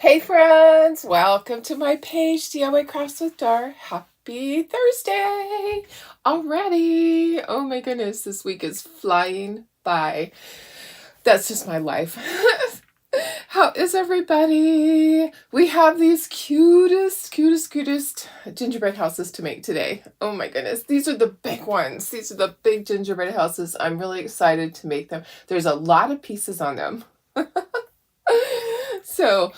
Hey friends, welcome to my page, DIY Crafts with Dar. Happy Thursday already. Oh my goodness, this week is flying by. That's just my life. How is everybody? We have these cutest gingerbread houses to make today. Oh my goodness, these are the big ones. These are the big gingerbread houses. I'm really excited to make them. There's a lot of pieces on them. So,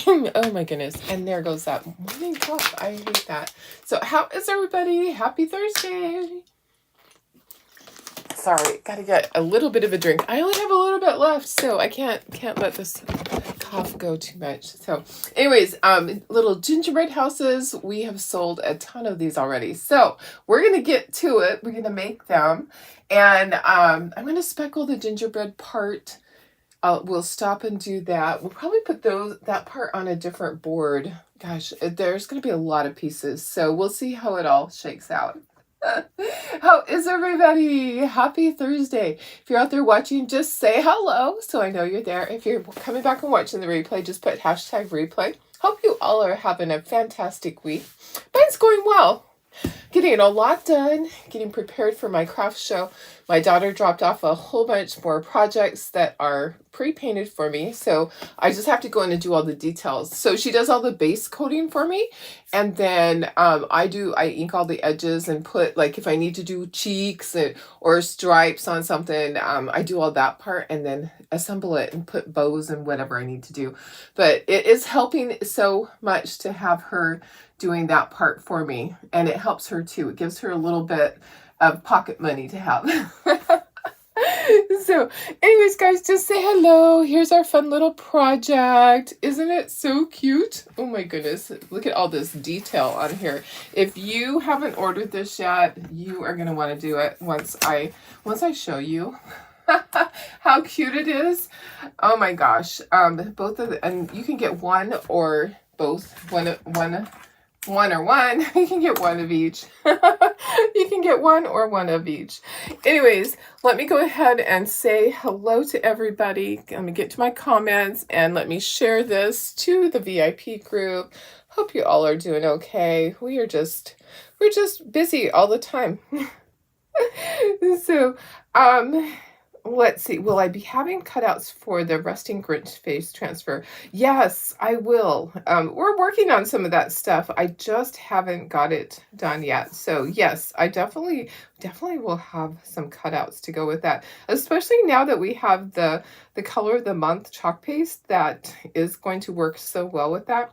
oh my goodness. And there goes that morning cough. I hate that. So how is everybody? Happy Thursday. Sorry, gotta get a little bit of a drink. I only have a little bit left, so I can't let this cough go too much. So anyways, little gingerbread houses. We have sold a ton of these already. So we're gonna get to it. We're gonna make them. And I'm gonna speckle the gingerbread part. We'll stop and do that. We'll probably put that part on a different board. Gosh, there's going to be a lot of pieces, so we'll see how it all shakes out. How is everybody? Happy Thursday. If you're out there watching, just say hello so I know you're there. If you're coming back and watching the replay, just put hashtag replay. Hope you all are having a fantastic week. Mine's going well. Getting a lot done, getting prepared for my craft show. My daughter dropped off a whole bunch more projects that are pre-painted for me, so I just have to go in and do all the details. So she does all the base coating for me, and then I ink all the edges and put, like, if I need to do cheeks or stripes on something, I do all that part and then assemble it and put bows and whatever I need to do. But it is helping so much to have her doing that part for me, and it helps her too. It gives her a little bit of pocket money to have. So anyways, guys, just say hello. Here's our fun little project. Isn't it so cute? Oh my goodness, look at all this detail on here. If you haven't ordered this yet, you are going to want to do it once I show you how cute it is. Oh my gosh. Both of the, and you can get one or both. One or one. You can get one of each. You can get one or one of each. Anyways, let me go ahead and say hello to everybody. Let me get to my comments and let me share this to the VIP group. Hope you all are doing okay. We're just busy all the time. So, let's see. Will I be having cutouts for the Resting Grinch face transfer? Yes, I will. We're working on some of that stuff. I just haven't got it done yet. So yes, I definitely will have some cutouts to go with that. Especially now that we have the color of the month chalk paste that is going to work so well with that.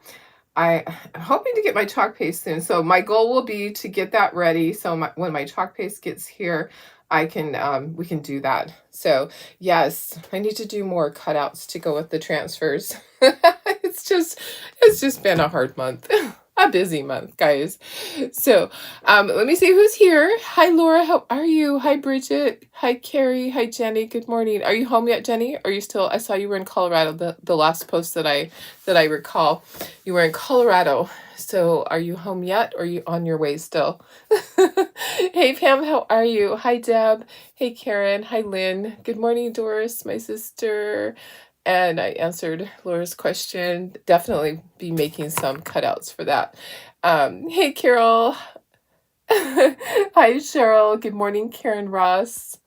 I'm hoping to get my chalk paste soon. So my goal will be to get that ready. So when my chalk paste gets here, we can do that. So yes, I need to do more cutouts to go with the transfers. It's just been a hard month. A busy month, guys. So let me see who's here. Hi Laura, how are you? Hi Bridget. Hi Carrie. Hi Jenny. Good morning. Are you home yet, Jenny? Are you still? I saw you were in Colorado. The last post that I recall, you were in Colorado. So are you home yet, or are you on your way still? Hey Pam, how are you? Hi Deb. Hey Karen. Hi Lynn. Good morning Doris, my sister. And I answered Laura's question. Definitely be making some cutouts for that. Hey Carol. Hi Cheryl. Good morning Karen Ross.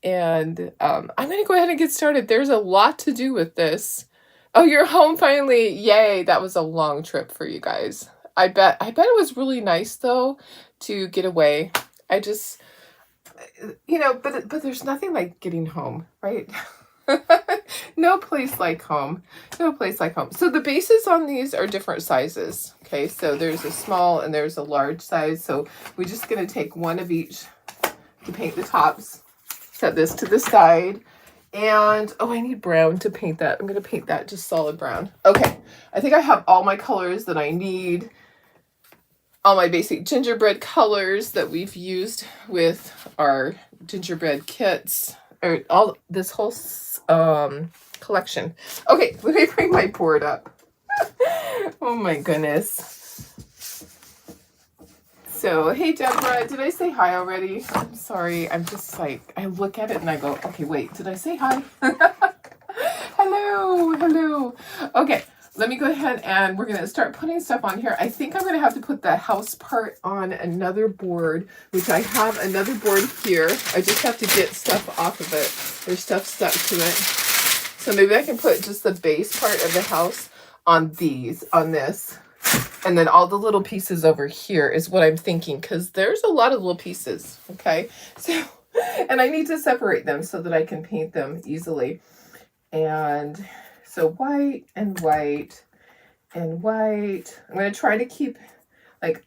And I'm going to go ahead and get started. There's a lot to do with this. Oh, you're home finally. Yay. That was a long trip for you guys. I bet it was really nice though to get away. I just, but there's nothing like getting home, right? No place like home. No place like home. So the bases on these are different sizes. Okay, so there's a small and there's a large size. So we're just going to take one of each to paint the tops. Set this to the side. And, oh, I need brown to paint that. I'm going to paint that just solid brown. Okay, I think I have all my colors that I need. All my basic gingerbread colors that we've used with our gingerbread kits. Or all this whole collection. Okay, let me bring my board up. Oh my goodness. So, hey Deborah, did I say hi already? I'm sorry, I'm just like, I look at it and I go, okay, wait, did I say hi? Hello. Okay, let me go ahead and we're going to start putting stuff on here. I think I'm going to have to put the house part on another board, which I have another board here. I just have to get stuff off of it. There's stuff stuck to it. So maybe I can put just the base part of the house on this. And then all the little pieces over here is what I'm thinking, because there's a lot of little pieces, okay? So, and I need to separate them so that I can paint them easily. And so white and white and white. I'm going to try to keep like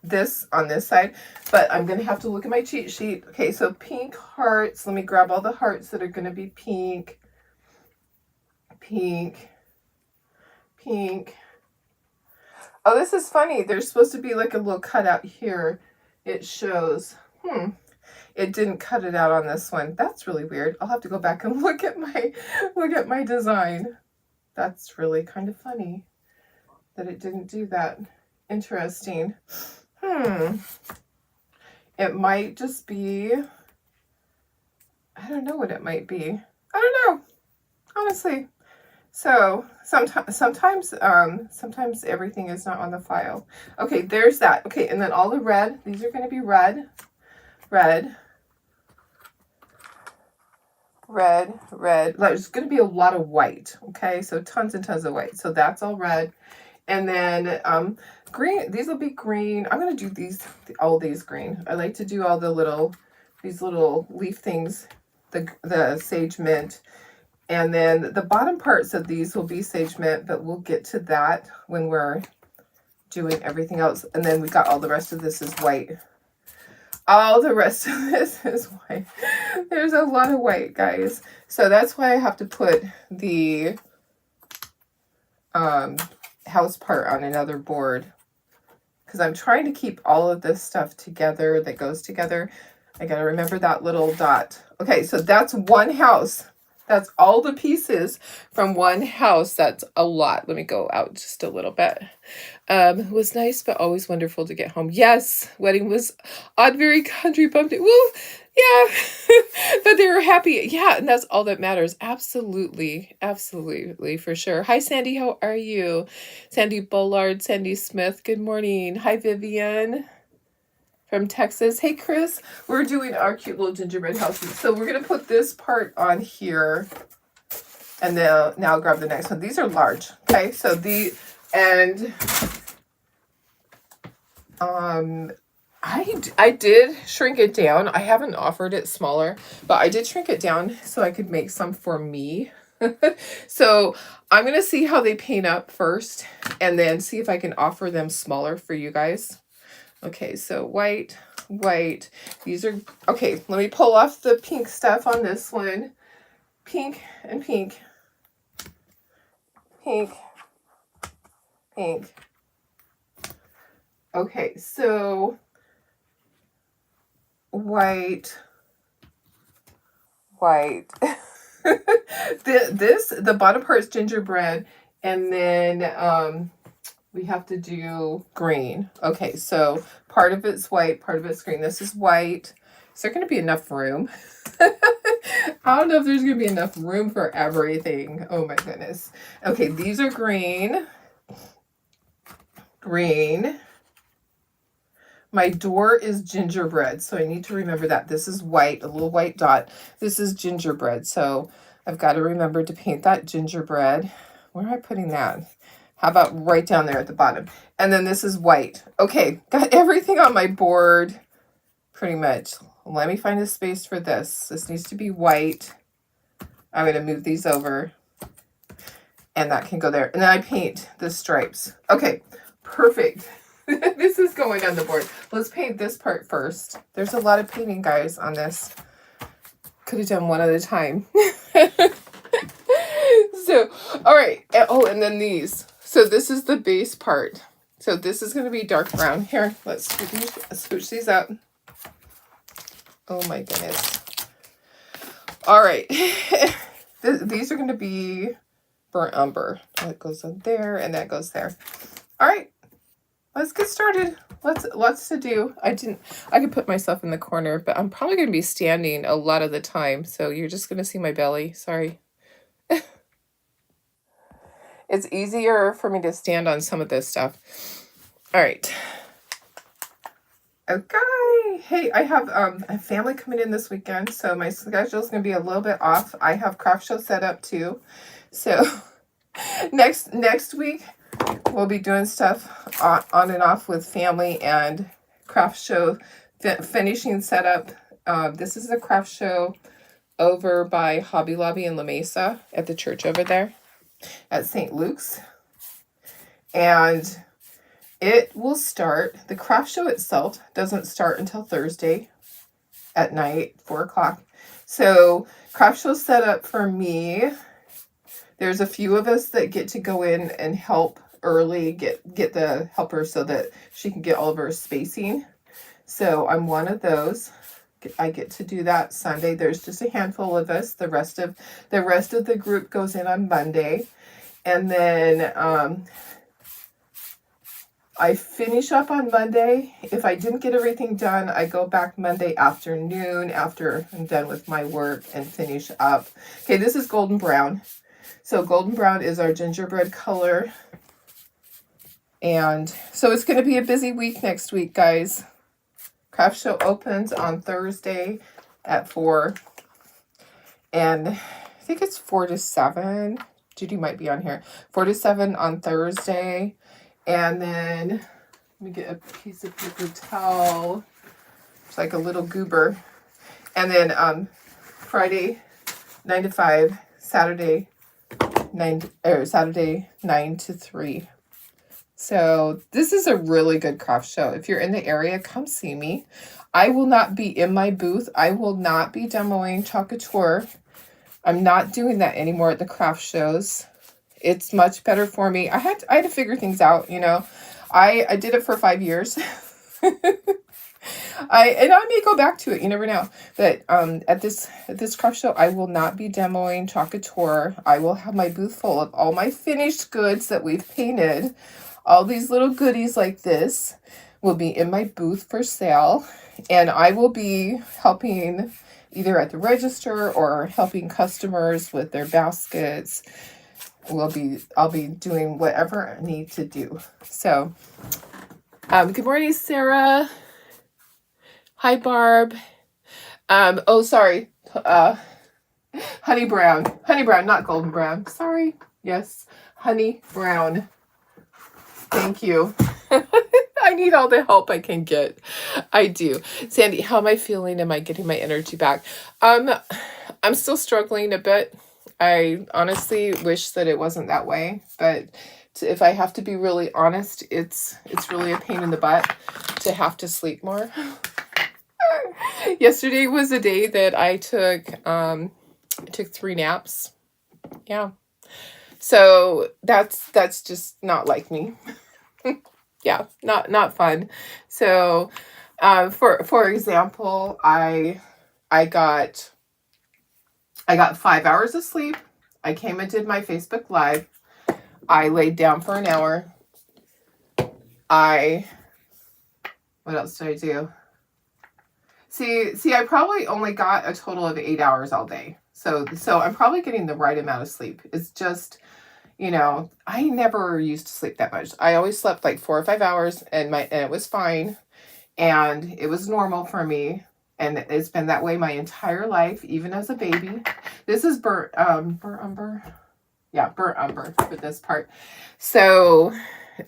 this on this side, but I'm going to have to look at my cheat sheet. Okay, so pink hearts. Let me grab all the hearts that are going to be pink, pink, pink. Oh, this is funny. There's supposed to be like a little cutout here. It shows. It didn't cut it out on this one. That's really weird. I'll have to go back and look at my design. That's really kind of funny that it didn't do that. Interesting. It might just be, I don't know what it might be. I don't know, honestly. So sometimes everything is not on the file. Okay, there's that. Okay, and then all the red, these are going to be red, red, red, red. There's going to be a lot of white. Okay, so tons and tons of white. So that's all red. And then green, these will be green. I'm going to do all these green. I like to do all these little leaf things, the sage mint. And then the bottom parts of these will be sage mint, but we'll get to that when we're doing everything else. And then we got all the rest of this is white. All the rest of this is white. There's a lot of white, guys. So that's why I have to put the house part on another board, because I'm trying to keep all of this stuff together that goes together. I got to remember that little dot. Okay, so that's one house. That's all the pieces from one house. That's a lot. Let me go out just a little bit. It was nice, but always wonderful to get home. Yes, wedding was odd, very country bumpkin. Well, yeah, but they were happy. Yeah, and that's all that matters. Absolutely, absolutely, for sure. Hi, Sandy. How are you? Sandy Bullard, Sandy Smith. Good morning. Hi, Vivian from Texas. Hey, Chris. We're doing our cute little gingerbread houses. So we're going to put this part on here. And then now I'll grab the next one. These are large. Okay, so I did shrink it down. I haven't offered it smaller, but I did shrink it down so I could make some for me. So I'm going to see how they paint up first and then see if I can offer them smaller for you guys. Okay, so white, white. These are, okay, let me pull off the pink stuff on this one. Pink and pink. Pink. Pink. Okay, so white. White. The bottom part is gingerbread, and then we have to do green. Okay, so part of it's white, part of it's green. This is white. Is there going to be enough room? I don't know if there's going to be enough room for everything. Oh my goodness. Okay, these are green. Green. My door is gingerbread, so I need to remember that. This is white, a little white dot. This is gingerbread, so I've got to remember to paint that gingerbread. Where am I putting that? How about right down there at the bottom? And then this is white. Okay, got everything on my board pretty much. Let me find a space for this. This needs to be white. I'm going to move these over. And that can go there. And then I paint the stripes. Okay, perfect. This is going on the board. Let's paint this part first. There's a lot of painting, guys, on this. Could have done one at a time. So, all right. Oh, and then these. So this is the base part. So this is going to be dark brown. Here, let's scooch these up. Oh my goodness. All right. These are going to be burnt umber. That goes on there and that goes there. All right. Let's get started. Lots to do. I could put myself in the corner, but I'm probably going to be standing a lot of the time. So you're just going to see my belly. Sorry. It's easier for me to stand on some of this stuff. All right. Okay. Hey, I have a family coming in this weekend, so my schedule is going to be a little bit off. I have craft show set up too. So next week we'll be doing stuff on and off with family and craft show finishing setup. This is a craft show over by Hobby Lobby in La Mesa at the church over there at St. Luke's. And it will start, the craft show itself doesn't start until Thursday at night, 4 o'clock. So craft show set up for me. There's a few of us that get to go in and help early, get the helper so that she can get all of her spacing. So I'm one of those. I get to do that Sunday. There's just a handful of us. The rest of the group goes in on Monday. And then I finish up on Monday. If I didn't get everything done, I go back Monday afternoon after I'm done with my work and finish up. Okay, this is golden brown. So golden brown is our gingerbread color. And so it's going to be a busy week next week, guys. Craft show opens on Thursday at 4. And I think it's 4 to 7. Judy might be on here. 4 to 7 on Thursday. And then let me get a piece of paper towel. It's like a little goober. And then Friday 9 to 5, Saturday 9 to 3. So this is a really good craft show. If you're in the area, come see me. I will not be in my booth. I will not be demoing Chocateur. I'm not doing that anymore at the craft shows. It's much better for me. I had to figure things out, you know. I did it for 5 years. I may go back to it. You never know. But at this craft show, I will not be demoing Chocateur. I will have my booth full of all my finished goods that we've painted. All these little goodies like this will be in my booth for sale. And I will be helping either at the register or helping customers with their baskets. I'll be doing whatever I need to do. So, good morning, Sarah. Hi, Barb. Oh, sorry. Honey brown, not golden brown. Sorry. Yes, honey brown. Thank you. I need all the help I can get. I do. Sandy, how am I feeling? Am I getting my energy back? I'm still struggling a bit. I honestly wish that it wasn't that way, but if I have to be really honest, it's really a pain in the butt to have to sleep more. Yesterday was a day that I took 3 naps. Yeah. So that's just not like me. Yeah, not fun. So for example, I got 5 hours of sleep. I came and did my Facebook Live. I laid down for an hour. What else did I do? See, I probably only got a total of 8 hours all day. So I'm probably getting the right amount of sleep. It's just, you know, I never used to sleep that much. I always slept like 4 or 5 hours and it was fine. And it was normal for me. And it's been that way my entire life, even as a baby. This is burnt umber. Yeah, burnt umber for this part. So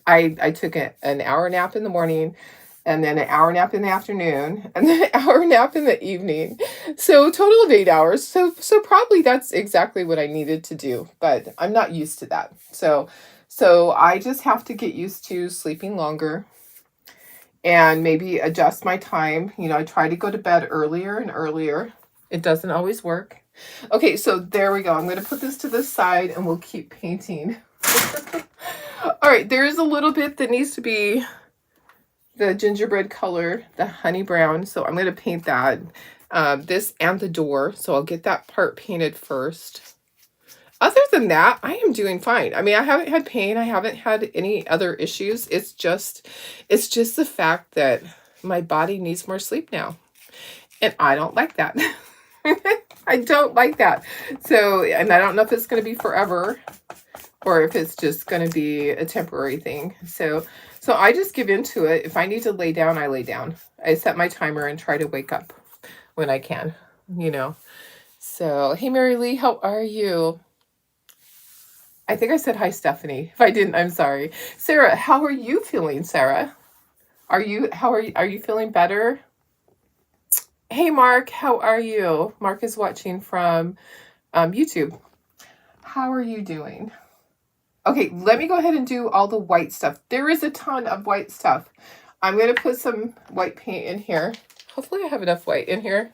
I took an hour nap in the morning, and then an hour nap in the afternoon, and then an hour nap in the evening. So a total of 8 hours. So probably that's exactly what I needed to do, but I'm not used to that. So I just have to get used to sleeping longer and maybe adjust my time. You know, I try to go to bed earlier and earlier. It doesn't always work. Okay, so there we go. I'm going to put this to the side and we'll keep painting. All right, there is a little bit that needs to be the gingerbread color, the honey brown. So I'm going to paint that, this and the door. So I'll get that part painted first. Other than that, I am doing fine. I mean, I haven't had pain. I haven't had any other issues. It's just the fact that my body needs more sleep now. And I don't like that. I don't like that. So, and I don't know if it's going to be forever. or if it's just going to be a temporary thing. So I just give into it. If I need to lay down, I lay down. I set my timer and try to wake up when I can, you know. So, hey, Mary Lee, how are you? I think I said hi, Stephanie. If I didn't, I'm sorry. Sarah, how are you feeling, Sarah? Are you feeling better? Hey, Mark, how are you? Mark is watching from YouTube. How are you doing? Okay, let me go ahead and do all the white stuff. There is a ton of white stuff. I'm going to put some white paint in here. Hopefully I have enough white in here.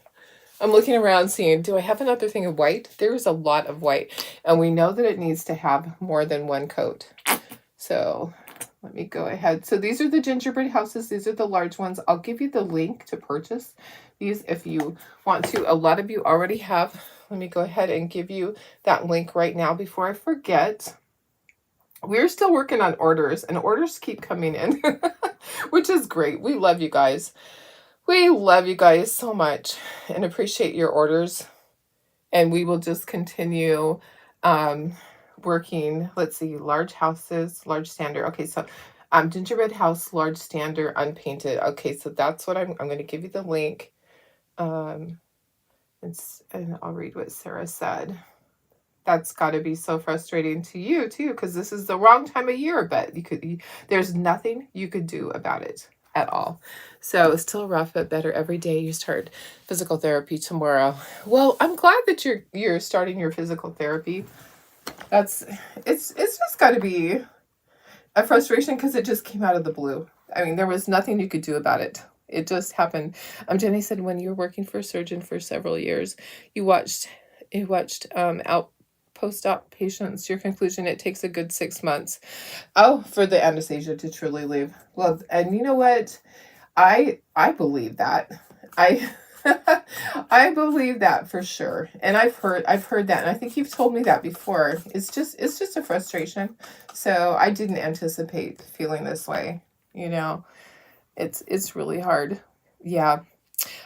I'm looking around seeing, do I have another thing of white? There is a lot of white, and we know that it needs to have more than one coat. So let me go ahead. So these are the gingerbread houses. These are the large ones. I'll give you the link to purchase these if you want to. A lot of you already have. Let me go ahead and give you that link right now before I forget. We're still working on orders, and orders keep coming in, which is great. We love you guys. We love you guys so much and appreciate your orders. And we will just continue working. Let's see, large houses, large standard. Okay, so gingerbread house, large standard, unpainted. Okay, so that's what I'm going to give you the link. And I'll read what Sarah said. That's got to be so frustrating to you too, because this is the wrong time of year, but there's nothing you could do about it at all. So it's still rough, but better every day. You start physical therapy tomorrow. Well, I'm glad that you're starting your physical therapy. It's just got to be a frustration because it just came out of the blue. I mean, there was nothing you could do about it. It just happened. Jenny said when you were working for a surgeon for several years, you watched post-op patients, your conclusion, it takes a good 6 months. Oh, for the anesthesia to truly leave. Well, and you know what? I believe that. I I believe that for sure. And I've heard that, and I think you've told me that before. It's just a frustration. So I didn't anticipate feeling this way. You know, it's really hard. Yeah.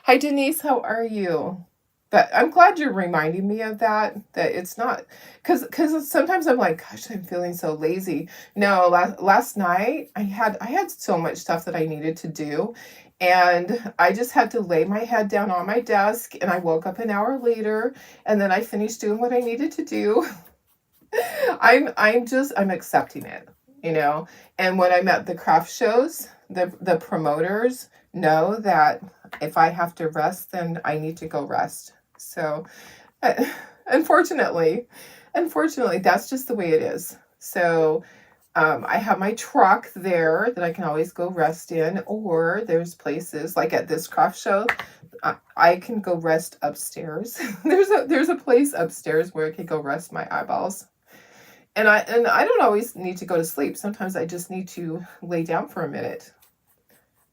Hi Denise, how are you? But I'm glad you're reminding me of that it's not, because sometimes I'm like, gosh, I'm feeling so lazy. No, last night I had so much stuff that I needed to do, and I just had to lay my head down on my desk, and I woke up an hour later, and then I finished doing what I needed to do. I'm accepting it, you know. And when I'm at the craft shows, the promoters know that if I have to rest, then I need to go rest. So, unfortunately, that's just the way it is. So, I have my truck there that I can always go rest in, or there's places like at this craft show, I can go rest upstairs. there's a place upstairs where I can go rest my eyeballs. And I don't always need to go to sleep. Sometimes I just need to lay down for a minute.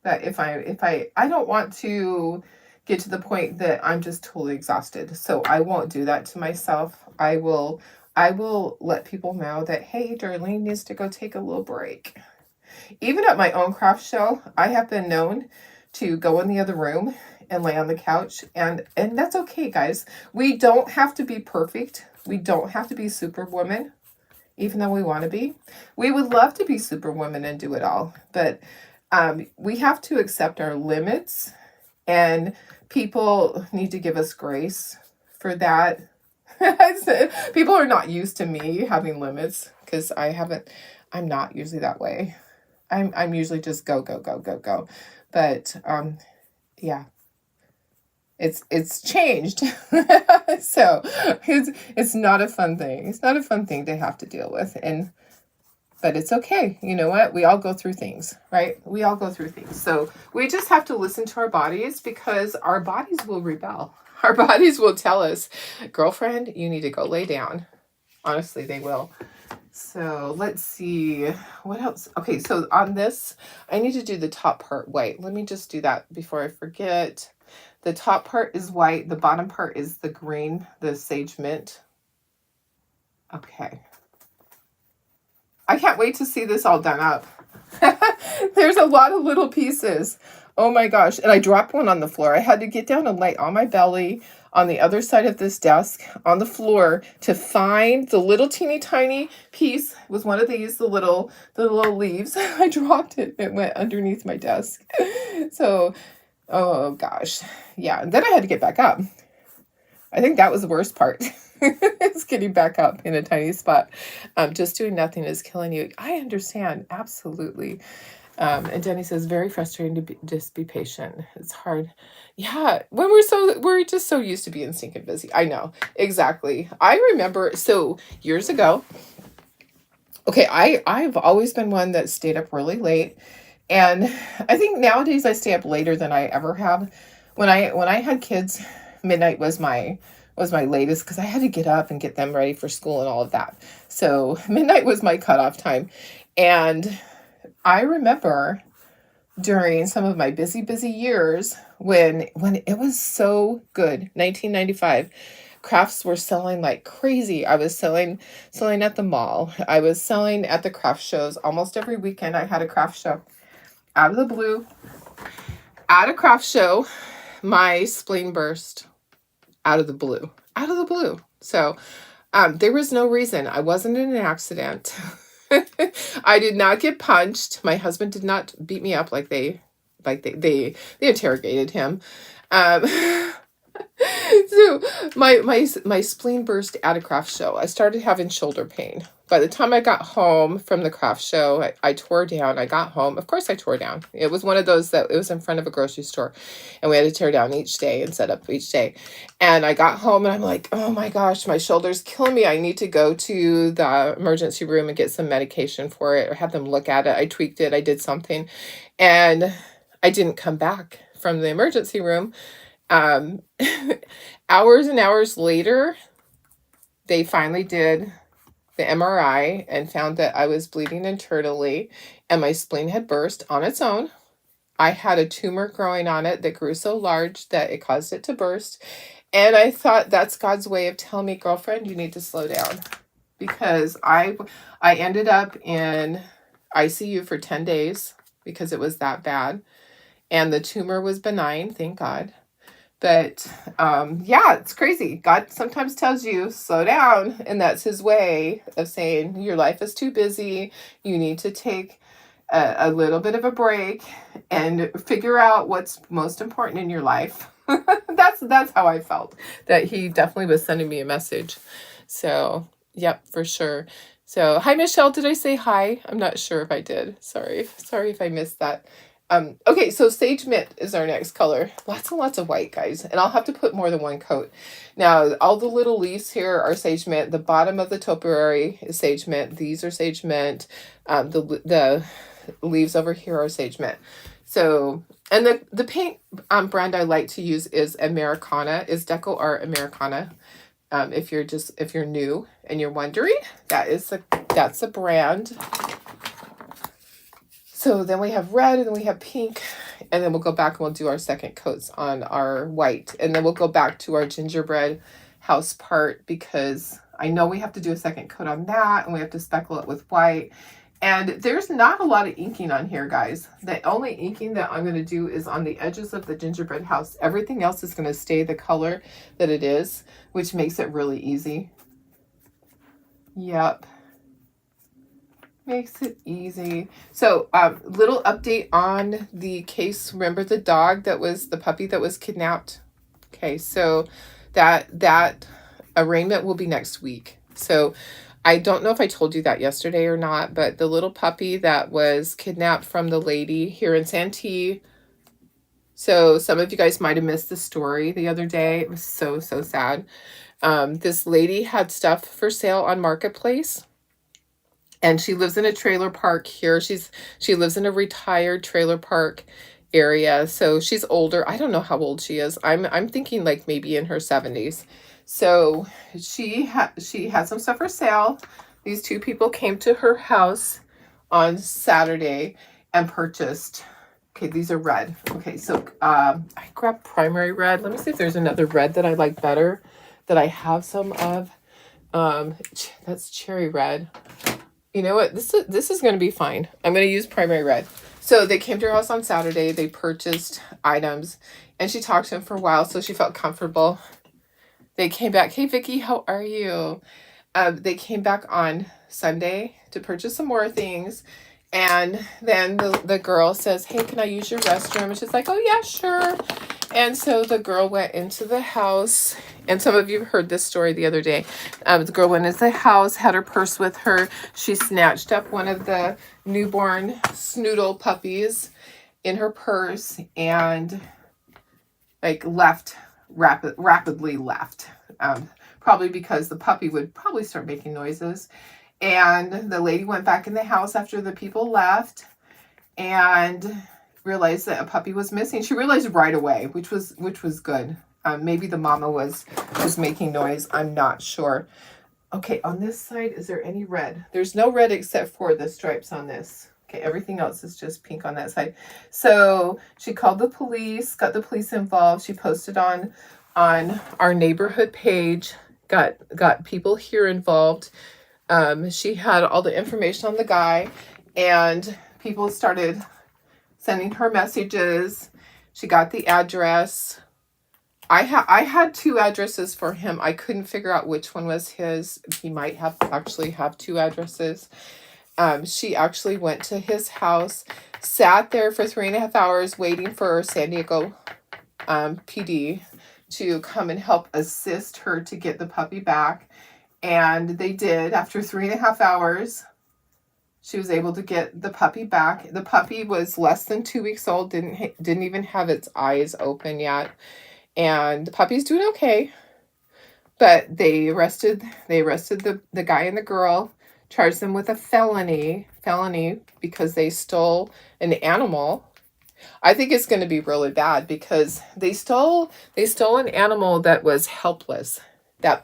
But if I don't want to get to the point that I'm just totally exhausted. So I won't do that to myself. I will let people know that, hey, Darlene needs to go take a little break. Even at my own craft show, I have been known to go in the other room and lay on the couch. And that's okay, guys. We don't have to be perfect. We don't have to be superwoman, even though we want to be. We would love to be superwoman and do it all. But we have to accept our limits, and people need to give us grace for that. People are not used to me having limits because I'm not usually that way. I'm usually just go. But yeah, it's changed. So it's not a fun thing. It's not a fun thing to have to deal with. But it's okay. You know what? We all go through things, right? We all go through things. So we just have to listen to our bodies, because our bodies will rebel. Our bodies will tell us, girlfriend, you need to go lay down. Honestly, they will. So let's see. What else? Okay, so on this, I need to do the top part white. Let me just do that before I forget. The top part is white. The bottom part is the green, the sage mint. Okay. I can't wait to see this all done up. There's a lot of little pieces. Oh my gosh. And I dropped one on the floor. I had to get down and lay on my belly on the other side of this desk on the floor to find the little teeny tiny piece. It was one of these, the little leaves. I dropped it. It went underneath my desk. So, oh gosh. Yeah. And then I had to get back up. I think that was the worst part. It's getting back up in a tiny spot. Just doing nothing is killing you. I understand. Absolutely. And Jenny says, very frustrating to just be patient. It's hard. Yeah. When we're just so used to being stinking busy. I know. Exactly. I remember, so years ago, okay, I've always been one that stayed up really late. And I think nowadays I stay up later than I ever have. When I had kids, midnight was my latest because I had to get up and get them ready for school and all of that. So midnight was my cutoff time. And I remember during some of my busy years when it was so good, 1995, crafts were selling like crazy. I was selling at the mall. I was selling at the craft shows. Almost every weekend I had a craft show. Out of the blue, at a craft show, my spleen burst out of the blue. So there was no reason. I wasn't in an accident. I did not get punched. My husband did not beat me up like they interrogated him. So my spleen burst at a craft show. I started having shoulder pain. By the time I got home from the craft show, I tore down. I got home. Of course I tore down. It was one of those that it was in front of a grocery store and we had to tear down each day and set up each day. And I got home and I'm like, oh my gosh, my shoulder's killing me. I need to go to the emergency room and get some medication for it or have them look at it. I tweaked it. I did something and I didn't come back from the emergency room. Hours and hours later, they finally did the MRI and found that I was bleeding internally and my spleen had burst on its own. I had a tumor growing on it that grew so large that it caused it to burst. And I thought that's God's way of telling me, girlfriend, you need to slow down. Because I ended up in ICU for 10 days because it was that bad. And the tumor was benign, thank God. But yeah, it's crazy. God sometimes tells you, slow down. And that's his way of saying your life is too busy. You need to take a little bit of a break and figure out what's most important in your life. That's how I felt, that he definitely was sending me a message. So, yep, for sure. So, hi, Michelle. Did I say hi? I'm not sure if I did. Sorry if I missed that. Okay, so sage mint is our next color. Lots and lots of white, guys. And I'll have to put more than one coat. Now, all the little leaves here are sage mint. The bottom of the topiary is sage mint. These are sage mint. The leaves over here are sage mint. So, and the paint brand I like to use is Americana, is Deco Art Americana. If you're new and you're wondering, that's the brand. So then we have red and then we have pink, and then we'll go back and we'll do our second coats on our white. And then we'll go back to our gingerbread house part because I know we have to do a second coat on that and we have to speckle it with white. And there's not a lot of inking on here, guys. The only inking that I'm going to do is on the edges of the gingerbread house. Everything else is going to stay the color that it is, which makes it really easy. Yep. Makes it easy. So, little update on the case. Remember the dog that was the puppy that was kidnapped? Okay, so that arraignment will be next week. So, I don't know if I told you that yesterday or not, but the little puppy that was kidnapped from the lady here in Santee. So, some of you guys might have missed the story the other day. It was so sad. This lady had stuff for sale on Marketplace. And she lives in a trailer park here. She lives in a retired trailer park area. So she's older. I don't know how old she is. I'm thinking like maybe in her 70s. So she had some stuff for sale. These two people came to her house on Saturday and purchased. Okay, these are red. Okay, so I grabbed primary red. Let me see if there's another red that I like better that I have some of. That's cherry red. You know what? This is going to be fine. I'm going to use primary red. So they came to her house on Saturday. They purchased items, and she talked to him for a while, so she felt comfortable. They came back. Hey, Vicky, how are you? They came back on Sunday to purchase some more things. And then the girl says, hey, can I use your restroom? And she's like, oh, yeah, sure. And so the girl went into the house. And some of you heard this story the other day. The girl went into the house, had her purse with her. She snatched up one of the newborn snoodle puppies in her purse and like rapidly left. Probably because the puppy would probably start making noises. And the lady went back in the house after the people left and realized that a puppy was missing. She realized right away, which was good. Maybe the mama was making noise. I'm not sure. Okay, on this side, is there any red? There's no red except for the stripes on this. Okay, everything else is just pink on that side. So she called the police, got the police involved. She posted on our neighborhood page, got people here involved. She had all the information on the guy, and people started sending her messages. She got the address. I had two addresses for him. I couldn't figure out which one was his. He might have two addresses. She actually went to his house, sat there for 3.5 hours waiting for San Diego PD to come and help assist her to get the puppy back. And they did. After 3.5 hours, she was able to get the puppy back. The puppy was less than 2 weeks old, didn't even have its eyes open yet. And the puppy's doing okay. But they arrested the guy and the girl, charged them with a felony because they stole an animal. I think it's going to be really bad because they stole an animal that was helpless. The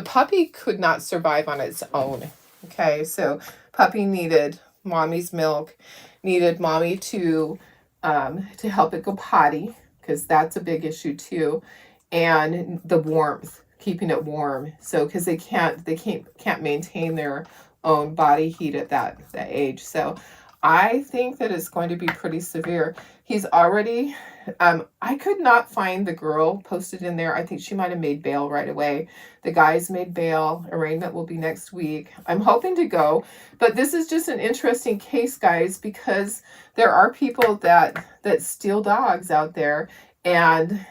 puppy could not survive on its own. Okay, so puppy needed mommy's milk, needed mommy to help it go potty, because that's a big issue too, and the warmth, keeping it warm. So because they can't maintain their own body heat at that age. So I think that it's going to be pretty severe. He's already, I could not find the girl posted in there. I think she might have made bail right away. The guy's made bail. Arraignment will be next week. I'm hoping to go, but this is just an interesting case, guys, because there are people that steal dogs out there, and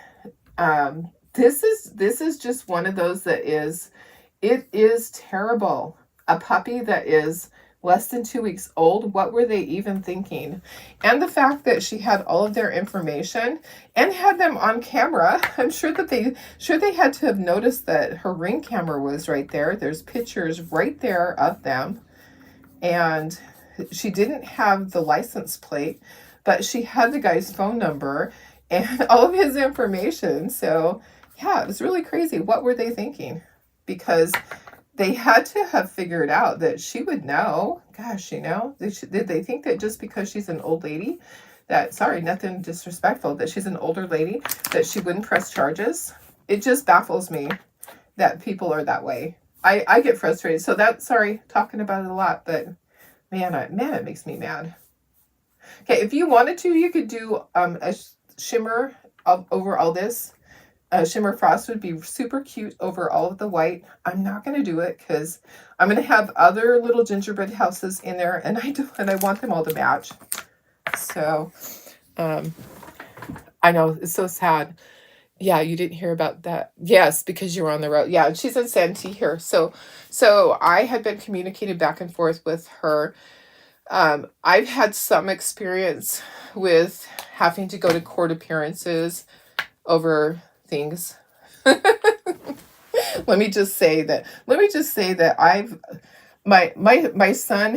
this is just one of those it is terrible. A puppy that is less than 2 weeks old. What were they even thinking? And the fact that she had all of their information and had them on camera. I'm sure that they had to have noticed that her Ring camera was right there. There's pictures right there of them. And she didn't have the license plate, but she had the guy's phone number and all of his information. So yeah, it was really crazy. What were they thinking? Because they had to have figured out that she would know. Gosh, did they think that just because she's an old lady, nothing disrespectful, that she's an older lady, that she wouldn't press charges? It just baffles me that people are that way. I get frustrated. So talking about it a lot, but man, it makes me mad. Okay, if you wanted to, you could do a shimmer over all this. Shimmer frost would be super cute over all of the white. I'm not going to do it because I'm going to have other little gingerbread houses in there, and I want them all to match. So, I know, it's so sad. Yeah, you didn't hear about that. Yes, because you were on the road. Yeah, she's in Santee here. So I had been communicating back and forth with her. I've had some experience with having to go to court appearances over things. Let me just say that my son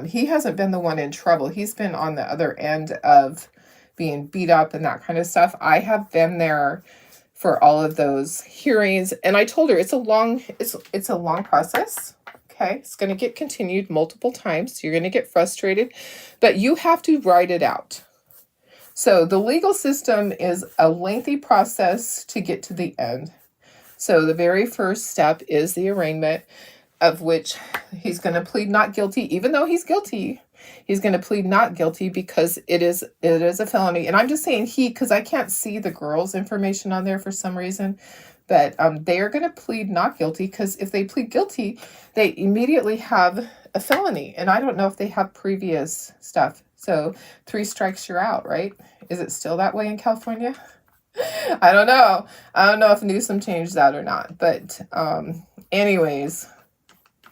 he hasn't been the one in trouble. He's been on the other end of being beat up and that kind of stuff. I have been there for all of those hearings, and I told her it's a long process. Okay, it's going to get continued multiple times. You're going to get frustrated, but you have to write it out. So the legal system is a lengthy process to get to the end. So the very first step is the arraignment, of which he's going to plead not guilty, even though he's guilty. He's going to plead not guilty because it is a felony. And I'm just saying he, because I can't see the girl's information on there for some reason. But they are going to plead not guilty because if they plead guilty, they immediately have a felony. And I don't know if they have previous stuff. So 3 strikes, you're out, right? Is it still that way in California? I don't know. I don't know if Newsom changed that or not. But anyways,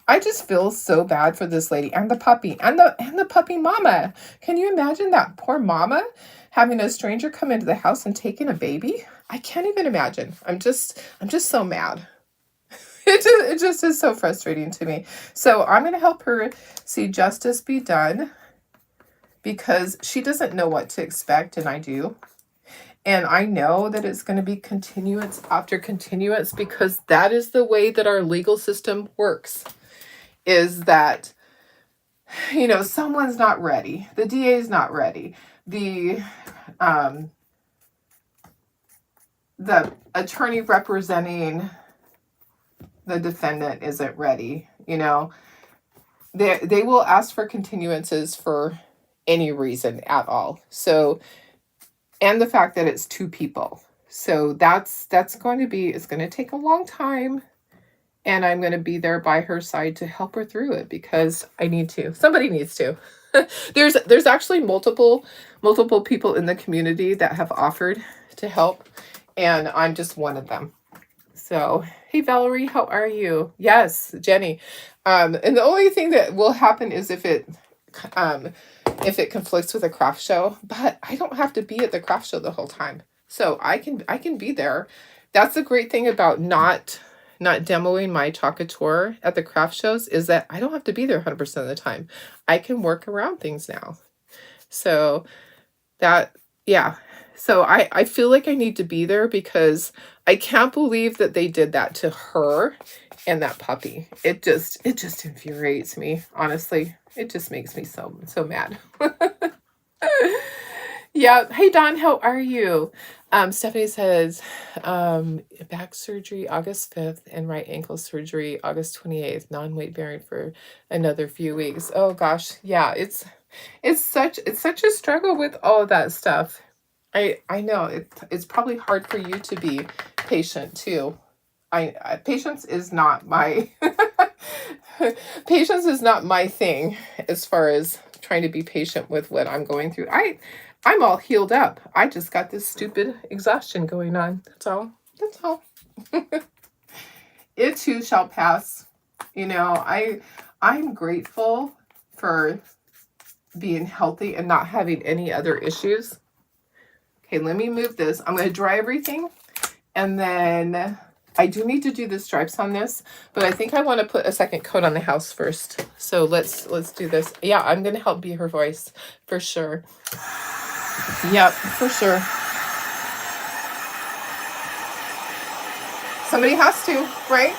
I just feel so bad for this lady and the puppy and the puppy mama. Can you imagine that poor mama having a stranger come into the house and taking a baby? I can't even imagine. I'm just so mad. It just is so frustrating to me. So I'm going to help her see justice be done because she doesn't know what to expect, and I do. And I know that it's going to be continuance after continuance because that is the way that our legal system works. Is that, someone's not ready. The DA is not ready. The attorney representing the defendant isn't ready. They will ask for continuances for any reason at all. So, and the fact that it's 2 people. So it's going to take a long time. And I'm going to be there by her side to help her through it because I need to. Somebody needs to. There's actually multiple people in the community that have offered to help. And I'm just one of them. So, hey, Valerie, how are you? Yes, Jenny. And the only thing that will happen is if it conflicts with a craft show. But I don't have to be at the craft show the whole time. So I can be there. That's the great thing about not demoing my Talkator at the craft shows is that I don't have to be there 100% of the time. I can work around things now. So So I feel like I need to be there because I can't believe that they did that to her and that puppy. It just infuriates me, honestly. It just makes me so mad. Yeah. Hey, Don, how are you? Stephanie says, back surgery August 5th and right ankle surgery August 28th, non-weight bearing for another few weeks. Oh gosh. Yeah. It's such a struggle with all of that stuff. I know it's probably hard for you to be patient too. Patience is not my, patience is not my thing as far as trying to be patient with what I'm going through. I'm all healed up. I just got this stupid exhaustion going on. That's all. It too shall pass. I'm grateful for being healthy and not having any other issues. Okay, let me move this. I'm going to dry everything. And then I do need to do the stripes on this, but I think I want to put a second coat on the house first. So let's do this. Yeah, I'm going to help be her voice for sure. Yep, for sure. Somebody has to, right?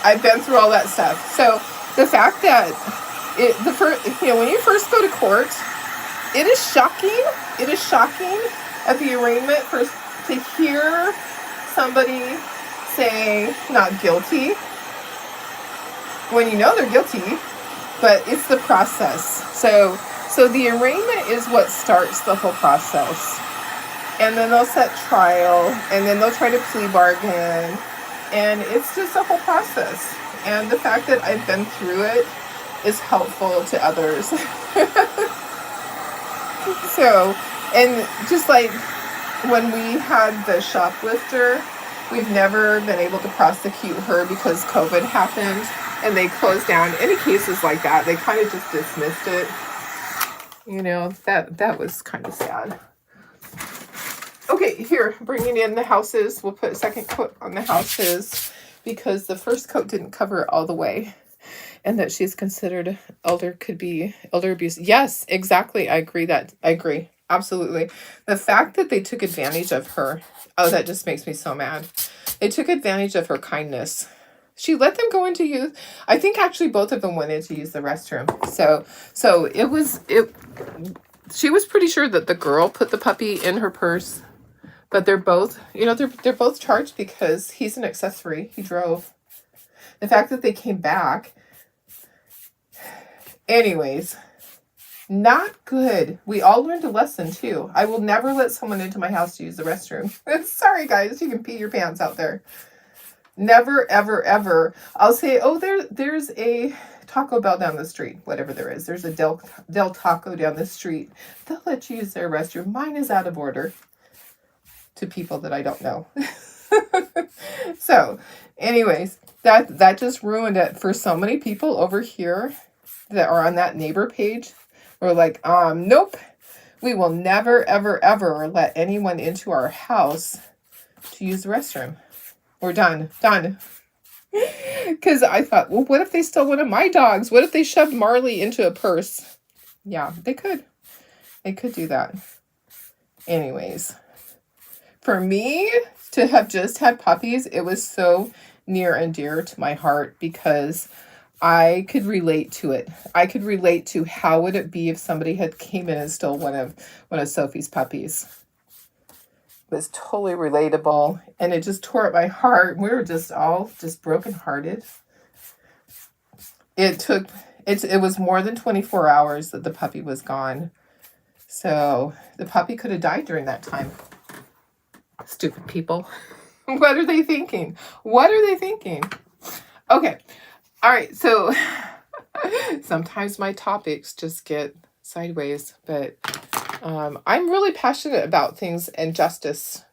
I've been through all that stuff. So the fact that when you first go to court, it is shocking. It is shocking at the arraignment to hear somebody say not guilty when they're guilty, but it's the process. So the arraignment is what starts the whole process. And then they'll set trial, and then they'll try to plea bargain, and it's just a whole process. And the fact that I've been through it is helpful to others. So, and just like when we had the shoplifter, we've never been able to prosecute her because COVID happened, and they closed down any cases like that. They kind of just dismissed it. That was kind of sad. Okay, here, bringing in the houses. We'll put a second coat on the houses because the first coat didn't cover it all the way. And that she's considered could be elder abuse. Yes, exactly. I agree. Absolutely. The fact that they took advantage of her, that just makes me so mad. They took advantage of her kindness. She let them go into use. I think actually both of them went in to use the restroom. So she was pretty sure that the girl put the puppy in her purse, but they're both charged because he's an accessory. He drove. The fact that they came back Anyways, not good. We all learned a lesson too. I will never let someone into my house to use the restroom. Sorry guys, you can pee your pants out there. Never, ever, ever. I'll say, oh, there's a Taco Bell down the street, whatever there is. There's a Del Taco down the street. They'll let you use their restroom. Mine is out of order to people that I don't know. So, anyways, that just ruined it for so many people over here that are on that neighbor page. We're like, nope, we will never, ever, ever let anyone into our house to use the restroom. We're done. Because I thought, well, what if they stole one of my dogs? What if they shoved Marley into a purse? Yeah, they could. They could do that. Anyways, for me to have just had puppies, it was so near and dear to my heart because I could relate to it. I could relate to how would it be if somebody had came in and stole one of Sophie's puppies. It was totally relatable, and it just tore at my heart. We were just all brokenhearted. It was more than 24 hours that the puppy was gone. So the puppy could have died during that time. Stupid people. What are they thinking? What are they thinking? Okay. All right. So sometimes my topics just get sideways, but I'm really passionate about things and justice,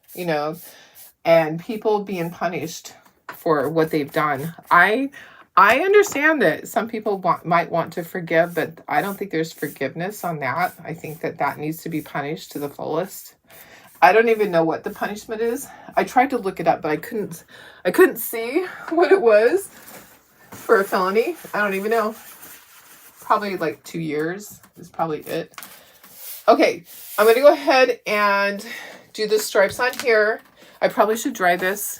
and people being punished for what they've done. I understand that some people might want to forgive, but I don't think there's forgiveness on that. I think that needs to be punished to the fullest. I don't even know what the punishment is. I tried to look it up, but I couldn't see what it was for a felony. I don't even know. Probably like 2 years is probably it. Okay, I'm going to go ahead and do the stripes on here. I probably should dry this.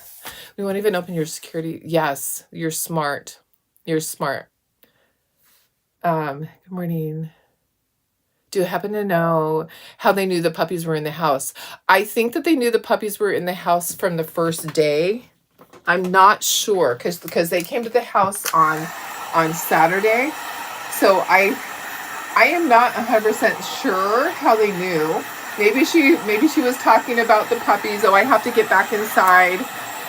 We won't even open your security. Yes, you're smart. You're smart. Good morning. Do you happen to know how they knew the puppies were in the house? I think that they knew the puppies were in the house from the first day. I'm not sure because they came to the house on Saturday. So I am not 100% sure how they knew. Maybe she was talking about the puppies. Oh, I have to get back inside.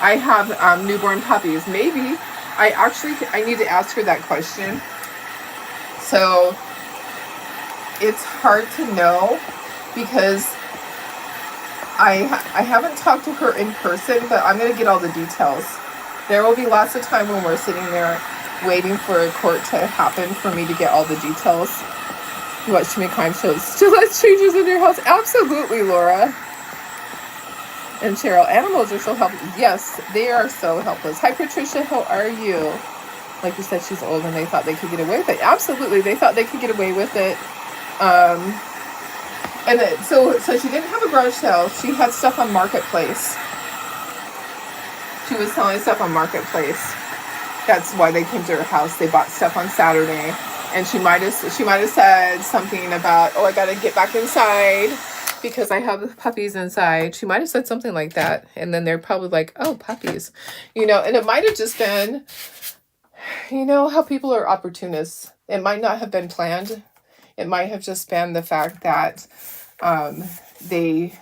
I have newborn puppies. Maybe. I need to ask her that question. So it's hard to know because I haven't talked to her in person, but I'm going to get all the details. There will be lots of time when we're sitting there waiting for a court to happen for me to get all the details. You watch too many crime shows. Still has strangers in your house. Absolutely, Laura. And Cheryl, animals are so helpless. Yes, they are so helpless. Hi, Patricia. How are you? Like you said, she's old and they thought they could get away with it. Absolutely. They thought they could get away with it. So she didn't have a garage sale. She had stuff on Marketplace. She was selling stuff on Marketplace. That's why they came to her house. They bought stuff on Saturday. And she might have said something about, oh, I got to get back inside because I have puppies inside. She might have said something like that. And then they're probably like, oh, puppies. And it might have just been, how people are opportunists. It might not have been planned. It might have just been the fact that they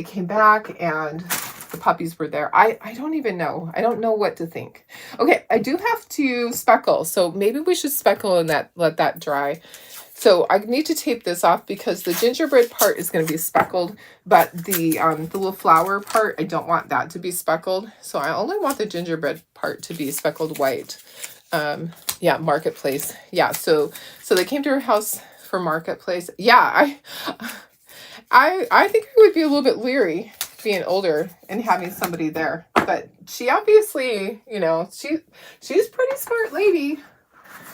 came back and the puppies were there. I don't even know. I don't know what to think. Okay, I do have to speckle. So maybe we should speckle and let that dry. So I need to tape this off because the gingerbread part is going to be speckled, but the little flower part, I don't want that to be speckled. So I only want the gingerbread part to be speckled white. Yeah, Marketplace. Yeah, so they came to her house for Marketplace. Yeah, I think I would be a little bit leery being older and having somebody there. But she obviously, she's a pretty smart lady.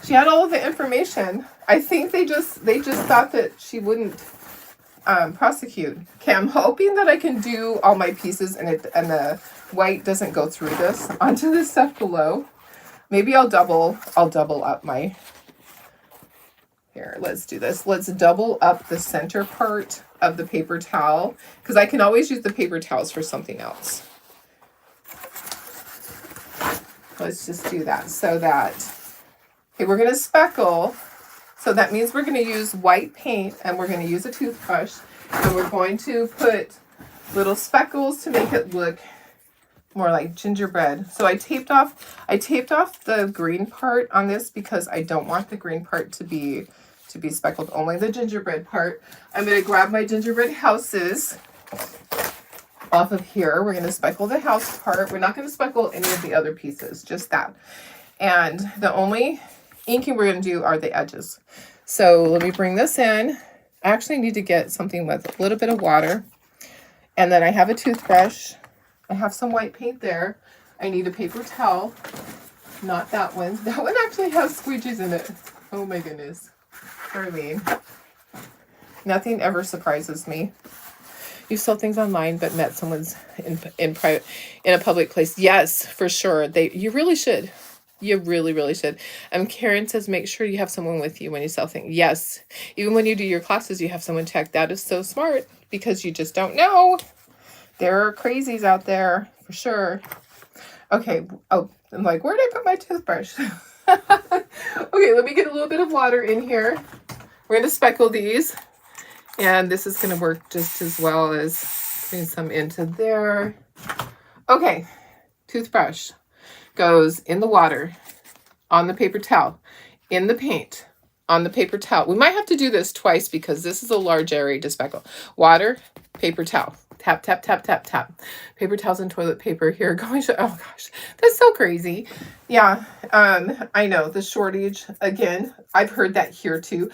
She had all of the information. I think they just thought that she wouldn't prosecute. Okay, I'm hoping that I can do all my pieces and the white doesn't go through this onto the stuff below. Maybe I'll double up my. Here, let's do this. Let's double up the center part of the paper towel because I can always use the paper towels for something else. Let's just do that so that Okay, we're going to speckle. So that means we're going to use white paint, and we're going to use a toothbrush, and we're going to put little speckles to make it look more like gingerbread. So I taped off the green part on this because I don't want the green part to be speckled, only the gingerbread part. I'm going to grab my gingerbread houses off of here. We're going to speckle the house part. We're not going to speckle any of the other pieces, just that. And the only inking we're going to do are the edges. So let me bring this in. I actually need to get something with a little bit of water. And then I have a toothbrush. I have some white paint there. I need a paper towel. Not that one. That one actually has squeegees in it. Oh my goodness. Darlene. Nothing ever surprises me. You sold things online, but met someone's in private, in a public place. Yes, for sure. You really should. You really, really should. Karen says, make sure you have someone with you when you sell things. Yes. Even when you do your classes, you have someone check. That is so smart because you just don't know. There are crazies out there for sure. Okay. Oh, I'm like, where did I put my toothbrush? Okay, let me get a little bit of water in here. We're going to speckle these. And this is going to work just as well as putting some into there. Okay. Toothbrush goes in the water, on the paper towel, in the paint, on the paper towel. We might have to do this twice because this is a large area to speckle. Water, paper towel. Tap, tap, tap, tap, tap. Paper towels and toilet paper here going. Oh gosh, that's so crazy. Yeah, I know the shortage again. I've heard that here too.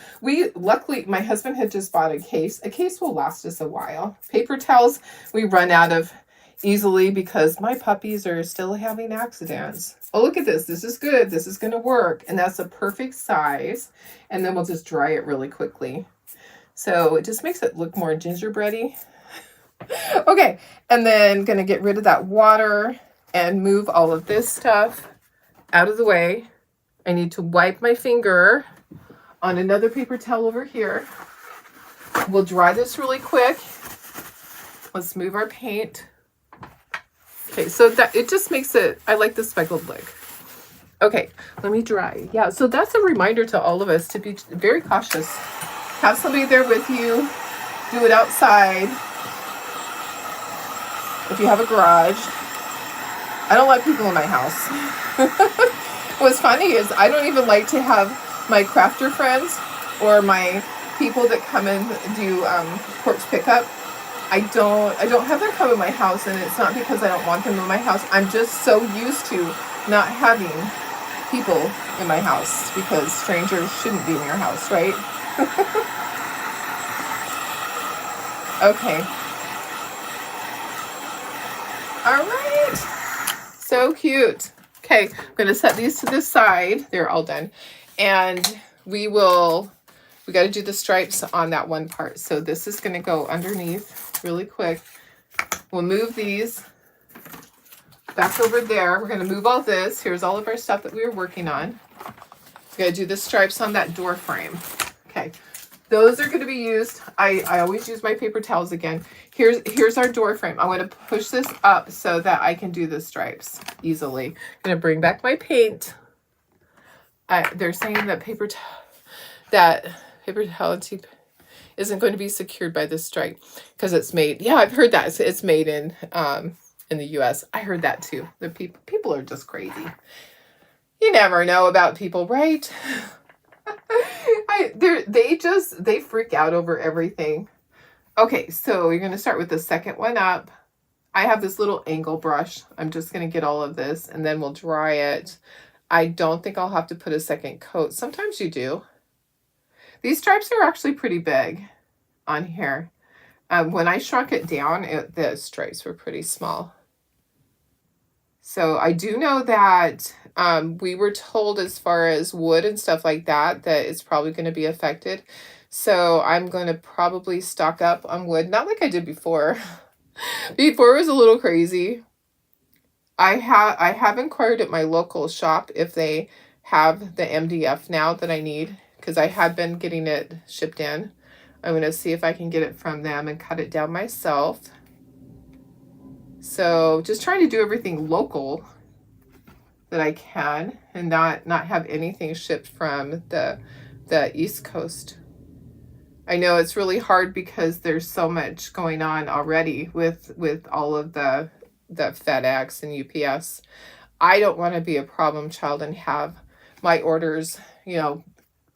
Luckily, my husband had just bought a case. A case will last us a while. Paper towels we run out of easily because my puppies are still having accidents. Oh, look at this. This is good. This is going to work. And that's a perfect size. And then we'll just dry it really quickly. So it just makes it look more gingerbready. Okay, and then gonna get rid of that water and move all of this stuff out of the way. I need to wipe my finger on another paper towel over here. We'll dry this really quick. Let's move our paint. Okay, so that it just makes it, I like the speckled look. Okay, let me dry. Yeah, so that's a reminder to all of us to be very cautious. Have somebody there with you. Do it outside. If you have a garage. I don't like people in my house. What's funny is I don't even like to have my crafter friends or my people that come and do porch pickup. I don't have them come in my house, and it's not because I don't want them in my house. I'm just so used to not having people in my house because strangers shouldn't be in your house, right? Okay. All right. So cute. Okay, I'm going to set these to the side. They're all done. And we got to do the stripes on that one part. So this is going to go underneath really quick. We'll move these back over there. We're going to move all this. Here's all of our stuff that we were working on. We're going to do the stripes on that door frame. Okay. Those are going to be used. I always use my paper towels again. Here's our door frame. I'm going to push this up so that I can do the stripes easily. I'm going to bring back my paint. They're saying that paper towel isn't going to be secured by this stripe because it's made. Yeah, I've heard that. It's made in the U.S. I heard that too. The people are just crazy. You never know about people, right? They freak out over everything. Okay, so you're going to start with the second one up. I have this little angle brush. I'm just going to get all of this and then we'll dry it. I don't think I'll have to put a second coat. Sometimes you do. These stripes are actually pretty big on here. When I shrunk it down, the stripes were pretty small. So I do know that we were told as far as wood and stuff like that it's probably going to be affected. So I'm going to probably stock up on wood. Not like I did before. Before it was a little crazy. I have inquired at my local shop if they have the MDF now that I need. Because I had been getting it shipped in. I'm going to see if I can get it from them and cut it down myself. So just trying to do everything local. that I can, and not have anything shipped from the East Coast. I know it's really hard because there's so much going on already with all of the FedEx and UPS. I don't want to be a problem child and have my orders,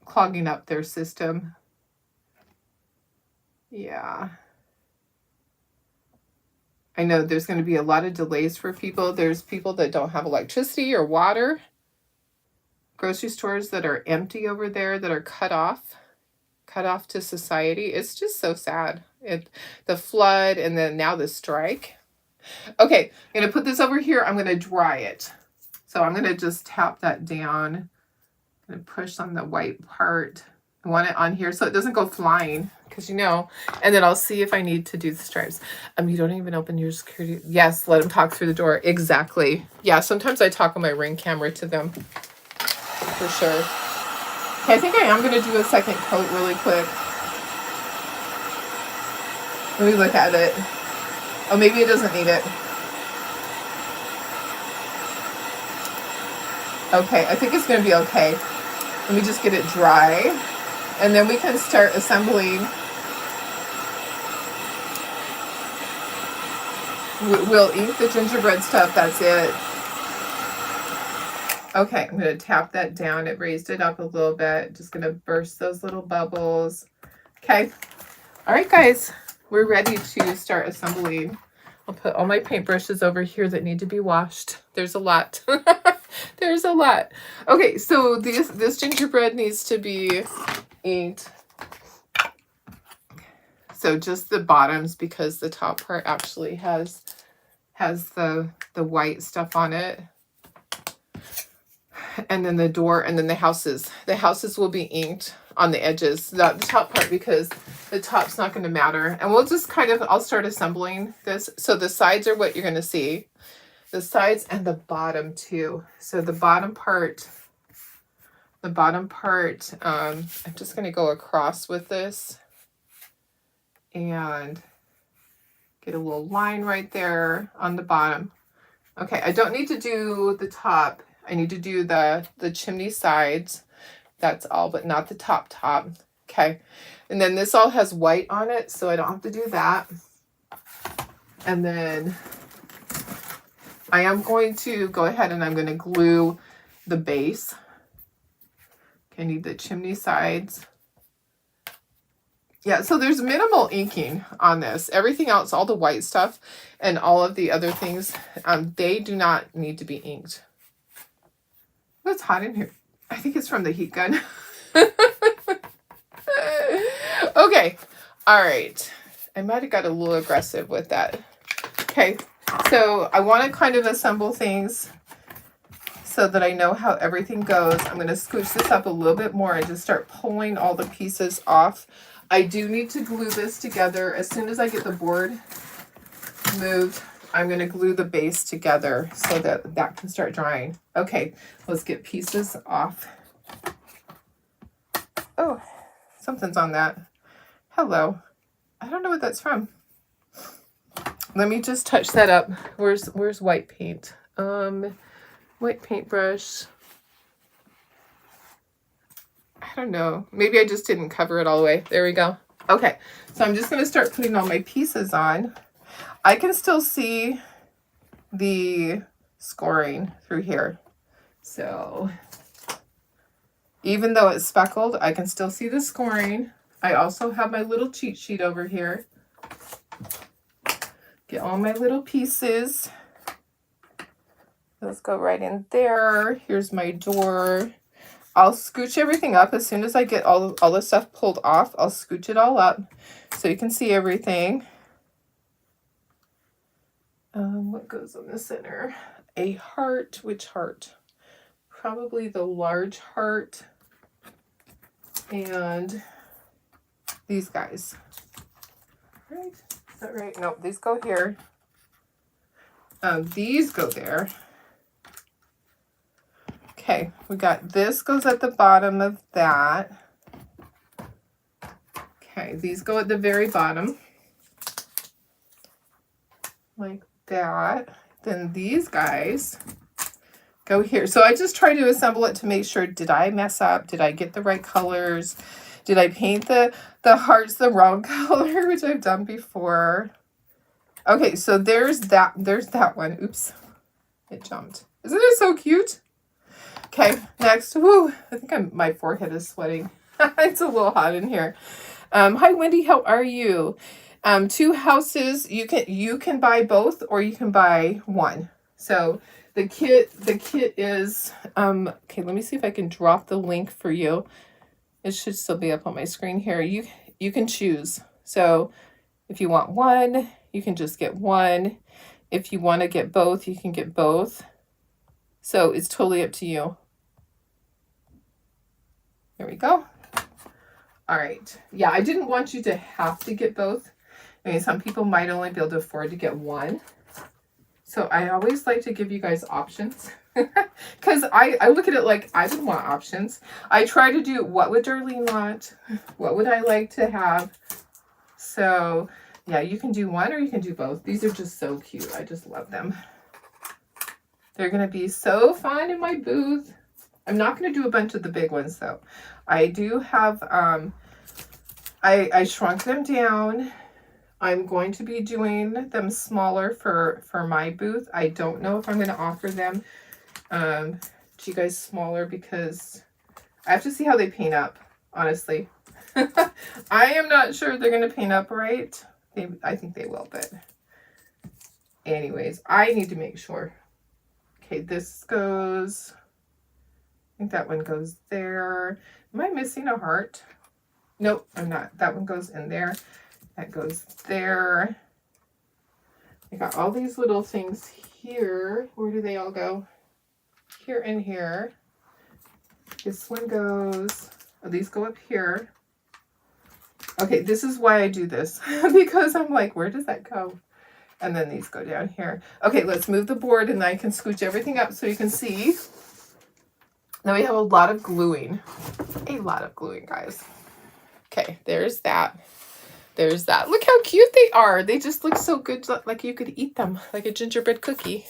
clogging up their system. Yeah. I know there's going to be a lot of delays for people. There's people that don't have electricity or water. Grocery stores that are empty over there, that are cut off to society. It's just so sad. The flood, and then now the strike. Okay, I'm going to put this over here. I'm going to dry it. So I'm going to just tap that down and push on the white part. I want it on here so it doesn't go flying, because and then I'll see if I need to do the stripes. You don't even open your security. Yes, let them talk through the door. Exactly. Yeah, sometimes I talk on my Ring camera to them. For sure. Okay, I think I am going to do a second coat really quick. Let me look at it. Oh, maybe it doesn't need it. Okay, I think it's going to be okay. Let me just get it dry. And then we can start assembling. We'll ink the gingerbread stuff. That's it. Okay, I'm going to tap that down. It raised it up a little bit. Just going to burst those little bubbles. Okay. All right, guys. We're ready to start assembling. I'll put all my paintbrushes over here that need to be washed. There's a lot. There's a lot. Okay, so this gingerbread needs to be inked. So just the bottoms, because the top part actually has the white stuff on it. And then the door, and then the houses. The houses will be inked on the edges, not the top part, because the top's not going to matter. And we'll just I'll start assembling this. So the sides are what you're going to see. The sides and the bottom too. So the bottom part, I'm just going to go across with this and get a little line right there on the bottom. Okay, I don't need to do the top. I need to do the chimney sides. That's all, but not the top. Okay. And then this all has white on it, so I don't have to do that. And then I am going to go ahead and I'm going to glue the base. Okay, I need the chimney sides. Yeah, so there's minimal inking on this. Everything else, all the white stuff and all of the other things, they do not need to be inked. It's hot in here. I think it's from the heat gun. Okay. All right. I might have got a little aggressive with that. Okay. So I want to kind of assemble things so that I know how everything goes. I'm going to scooch this up a little bit more and just start pulling all the pieces off. I do need to glue this together. As soon as I get the board moved, I'm going to glue the base together so that can start drying. Okay, let's get pieces off. Oh, something's on that. Hello. I don't know what that's from. Let me just touch that up. Where's white paint? White paintbrush. I don't know. Maybe I just didn't cover it all the way. There we go. Okay, so I'm just going to start putting all my pieces on. I can still see the scoring through here. So even though it's speckled, I can still see the scoring. I also have my little cheat sheet over here. Get all my little pieces. Let's go right in there. Here's my door. I'll scooch everything up as soon as I get all the stuff pulled off. I'll scooch it all up so you can see everything. What goes in the center? A heart. Which heart? Probably the large heart. And these guys. Right? Is that right? Nope, these go here. These go there. Okay, we got this goes at the bottom of that. Okay, these go at the very bottom. Like that. Then these guys go here. So I just try to assemble it to make sure, did I mess up? Did I get the right colors? Did I paint the hearts the wrong color, which I've done before? Okay, so there's that one. Oops, it jumped. Isn't it so cute? Okay, next. Woo, I think my forehead is sweating. It's a little hot in here. Hi Wendy, how are you? 2 houses. You can buy both, or you can buy one. So the kit is okay, let me see if I can drop the link for you. It should still be up on my screen here. You can choose. So if you want one, you can just get one. If you want to get both, you can get both. So it's totally up to you. There we go. All right. Yeah, I didn't want you to have to get both. I mean, some people might only be able to afford to get one. So I always like to give you guys options. Because I look at it like I would want options. I try to do, what would Darlene want? What would I like to have? So yeah, you can do one or you can do both. These are just so cute. I just love them. They're going to be so fun in my booth. I'm not going to do a bunch of the big ones though. I do have, I shrunk them down. I'm going to be doing them smaller for my booth. I don't know if I'm going to offer them to you guys smaller because I have to see how they paint up, honestly. I am not sure they're going to paint up right. I think they will, but anyways, I need to make sure. Okay, this goes, I think that one goes there. Am I missing a heart? Nope, I'm not. That one goes in there. That goes there. I got all these little things here. Where do they all go? Here and here. This one goes, oh, these go up here. Okay, this is why I do this. Because I'm like, where does that go? And then these go down here. Okay, let's move the board and then I can scooch everything up so you can see. Now we have a lot of gluing. A lot of gluing, guys. Okay, there's that. There's that. Look how cute they are. They just look so good, like you could eat them, like a gingerbread cookie.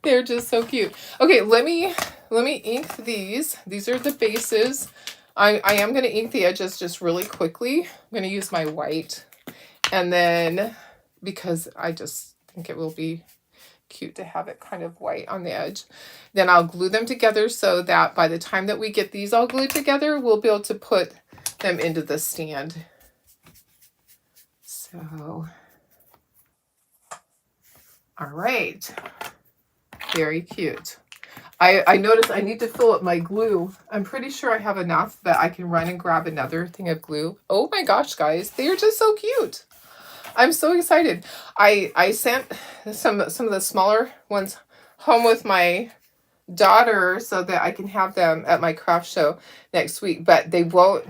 They're just so cute. Okay, let me ink these. These are the bases. I am going to ink the edges just really quickly. I'm going to use my white. And then, because I just think it will be cute to have it kind of white on the edge, then I'll glue them together so that by the time that we get these all glued together, we'll be able to put them into the stand. So, all right. Very cute. I noticed I need to fill up my glue. I'm pretty sure I have enough, but I can run and grab another thing of glue. Oh my gosh, guys, they are just so cute. I'm so excited. I sent some of the smaller ones home with my daughter so that I can have them at my craft show next week, but they won't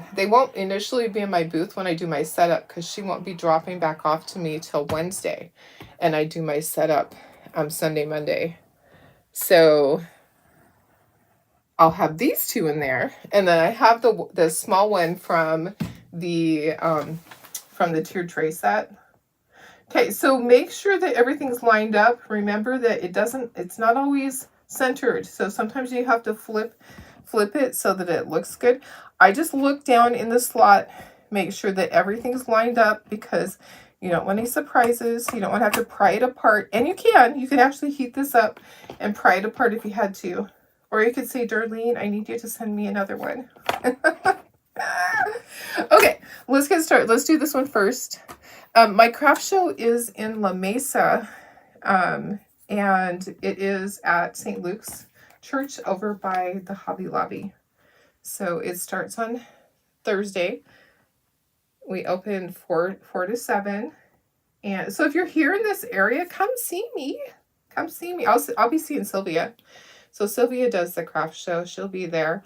initially be in my booth when I do my setup because she won't be dropping back off to me till Wednesday, and I do my setup Sunday, Monday. So I'll have these two in there, and then I have the small one from the tiered tray set. Okay, so make sure that everything's lined up. Remember that it's not always centered. So sometimes you have to flip it so that it looks good. I just look down in the slot, make sure that everything's lined up because you don't want any surprises. You don't want to have to pry it apart. And you can actually heat this up and pry it apart if you had to. Or you could say, Darlene, I need you to send me another one. Okay, let's get started. Let's do this one first. My craft show is in La Mesa, and it is at St. Luke's Church over by the Hobby Lobby. So it starts on Thursday. We open 4 to 7. And so if you're here in this area, come see me. Come see me. I'll be seeing Sylvia. So Sylvia does the craft show. She'll be there.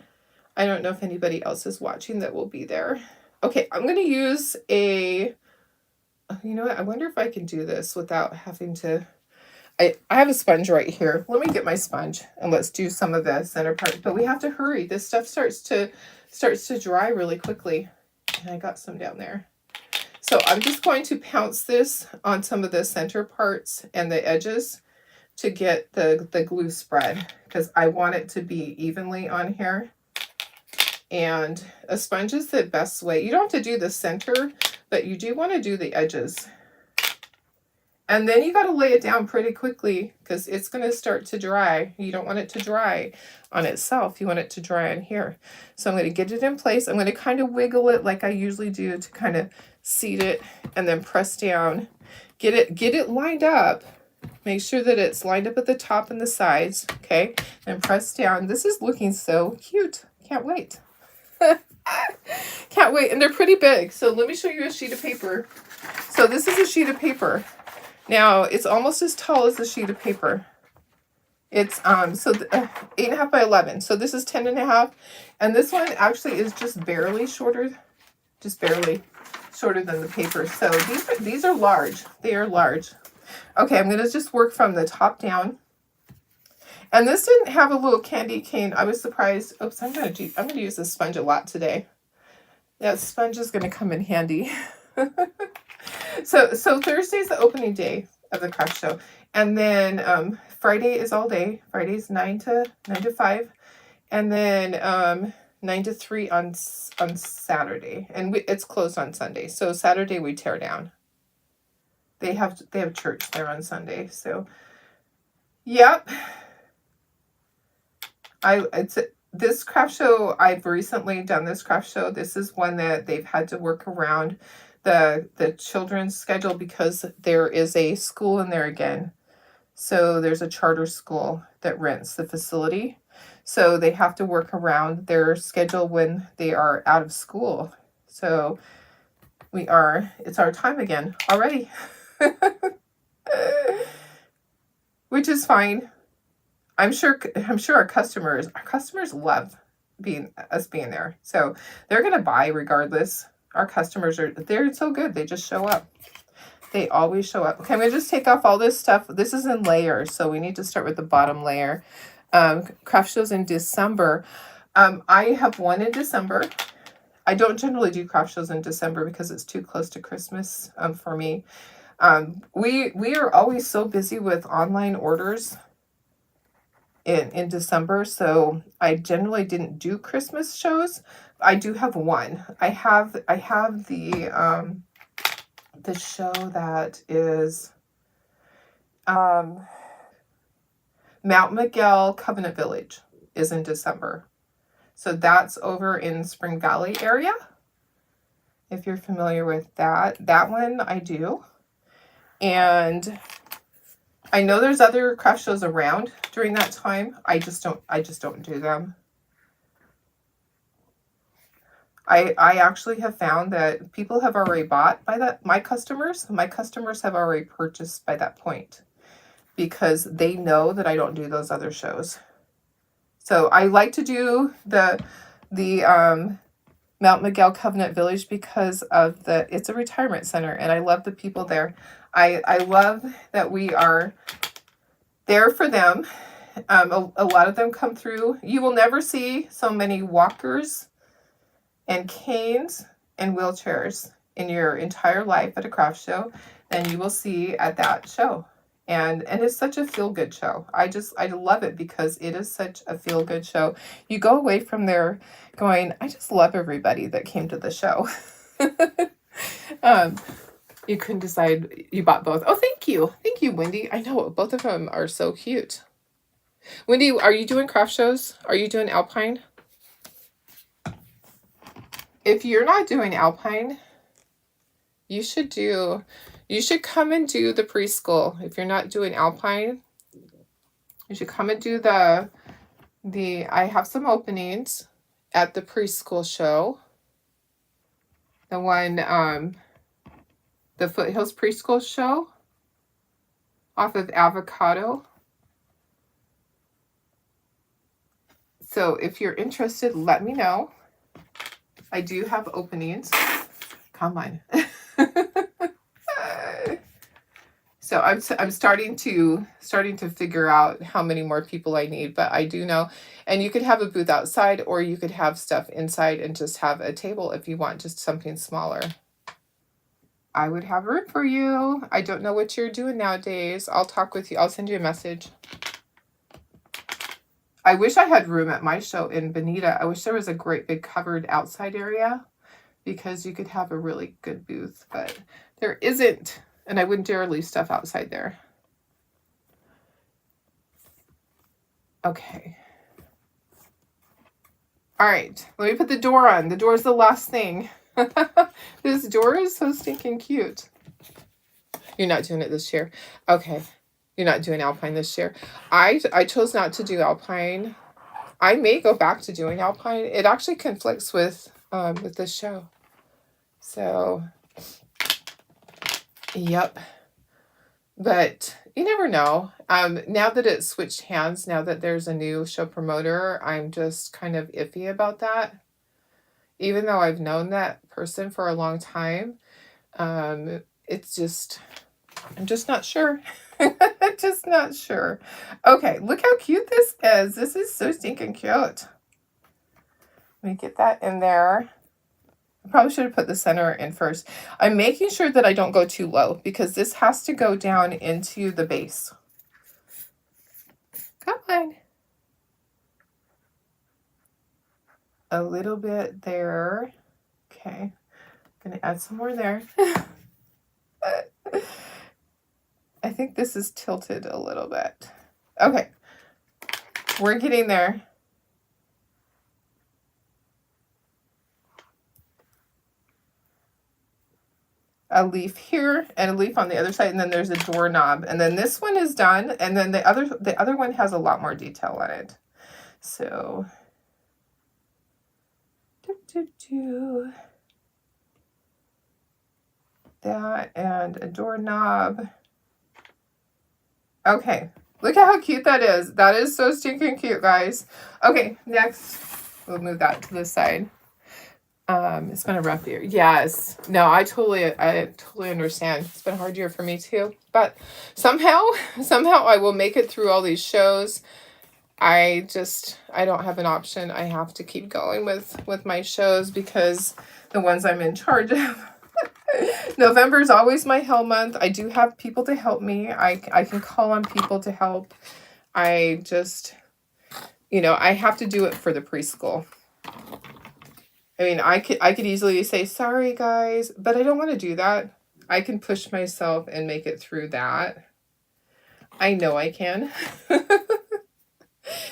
I don't know if anybody else is watching that will be there. Okay, I'm going to use you know what? I wonder if I can do this without having to, I have a sponge right here. Let me get my sponge and let's do some of the center part. But we have to hurry. This stuff starts to dry really quickly. And I got some down there. So I'm just going to pounce this on some of the center parts and the edges to get the glue spread because I want it to be evenly on here. And a sponge is the best way. You don't have to do the center, but you do want to do the edges. And then you got to lay it down pretty quickly because it's going to start to dry. You don't want it to dry on itself. You want it to dry on here. So I'm going to get it in place. I'm going to kind of wiggle it like I usually do to kind of seat it and then press down. Get it lined up. Make sure that it's lined up at the top and the sides. Okay. And press down. This is looking so cute. Can't wait. Can't wait. And they're pretty big. So let me show you a sheet of paper. So this is a sheet of paper. Now, it's almost as tall as the sheet of paper. It's 8.5 by 11. So this is 10.5. And this one actually is just barely shorter than the paper. So these are large. They are large. Okay, I'm going to just work from the top down. And this didn't have a little candy cane. I was surprised. Oops, I'm going to use this sponge a lot today. That sponge is going to come in handy. So Thursday's the opening day of the craft show, and then Friday is all day. Friday's 9 to 5, and then 9 to 3 on Saturday, and it's closed on Sunday. So Saturday we tear down. They have church there on Sunday. So, yep. This craft show, I've recently done this craft show. This is one that they've had to work around the children's schedule because there is a school in there again. So there's a charter school that rents the facility. So they have to work around their schedule when they are out of school. So it's our time again already. Which is fine. I'm sure our customers love being there. So they're going to buy regardless. Our customers they're so good. They just show up. They always show up. Okay, I'm going to just take off all this stuff. This is in layers, so we need to start with the bottom layer. Craft shows in December. I have one in December. I don't generally do craft shows in December because it's too close to Christmas for me. We are always so busy with online orders in December, so I generally didn't do Christmas shows. I do have one. I have the show that is Mount Miguel Covenant Village is in December. So that's over in Spring Valley area. If you're familiar with that one I do. And I know there's other craft shows around during that time. I just don't do them. I actually have found that people have already bought by that. My customers have already purchased by that point because they know that I don't do those other shows. So I like to do the Mount Miguel Covenant Village because of it's a retirement center and I love the people there. I love that we are there for them. A lot of them come through. You will never see so many walkers and canes and wheelchairs in your entire life at a craft show than you will see at that show. And it's such a feel-good show. I love it because it is such a feel-good show. You go away from there going, I just love everybody that came to the show. You couldn't decide. You bought both. Oh, thank you. Thank you, Wendy. I know both of them are so cute. Wendy, are you doing craft shows? Are you doing Alpine? If you're not doing Alpine, you should come and do the preschool. If you're not doing Alpine, you should come and do I have some openings at the preschool show. The one, the Foothills Preschool Show off of Avocado. So if you're interested, let me know. I do have openings. Come on. So I'm starting to figure out how many more people I need, but I do know. And you could have a booth outside or you could have stuff inside and just have a table if you want just something smaller. I would have room for you. I don't know what you're doing nowadays. I'll talk with you. I'll send you a message. I wish I had room at my show in Bonita. I wish there was a great big covered outside area because you could have a really good booth, but there isn't. And I wouldn't dare leave stuff outside there. Okay. All right. Let me put the door on. The door is the last thing. This door is so stinking cute. You're not doing it this year. Okay. You're not doing Alpine this year. I chose not to do Alpine. I may go back to doing Alpine. It actually conflicts with this show. So, yep. But you never know. Now that it's switched hands, now that there's a new show promoter, I'm just kind of iffy about that. Even though I've known that person for a long time, it's just, I'm just not sure. Just not sure. Okay, look how cute this is. This is so stinking cute. Let me get that in there. I probably should have put the center in first. I'm making sure that I don't go too low because this has to go down into the base. Come on. A little bit there. Okay. Gonna add some more there. I think this is tilted a little bit. Okay. We're getting there. A leaf here and a leaf on the other side, and then there's a doorknob, and then this one is done, and then the other one has a lot more detail on it. So that and a doorknob. Okay, look at how cute that is. That is so stinking cute, guys. Okay, next we'll move that to the side. It's been a rough year. Yes. No, I totally understand. It's been a hard year for me too. But somehow I will make it through all these shows. I don't have an option. I have to keep going with my shows because the ones I'm in charge of. November is always my hell month. I do have people to help me. I can call on people to help. I just, I have to do it for the preschool. I mean, I could easily say, sorry, guys, but I don't want to do that. I can push myself and make it through that. I know I can.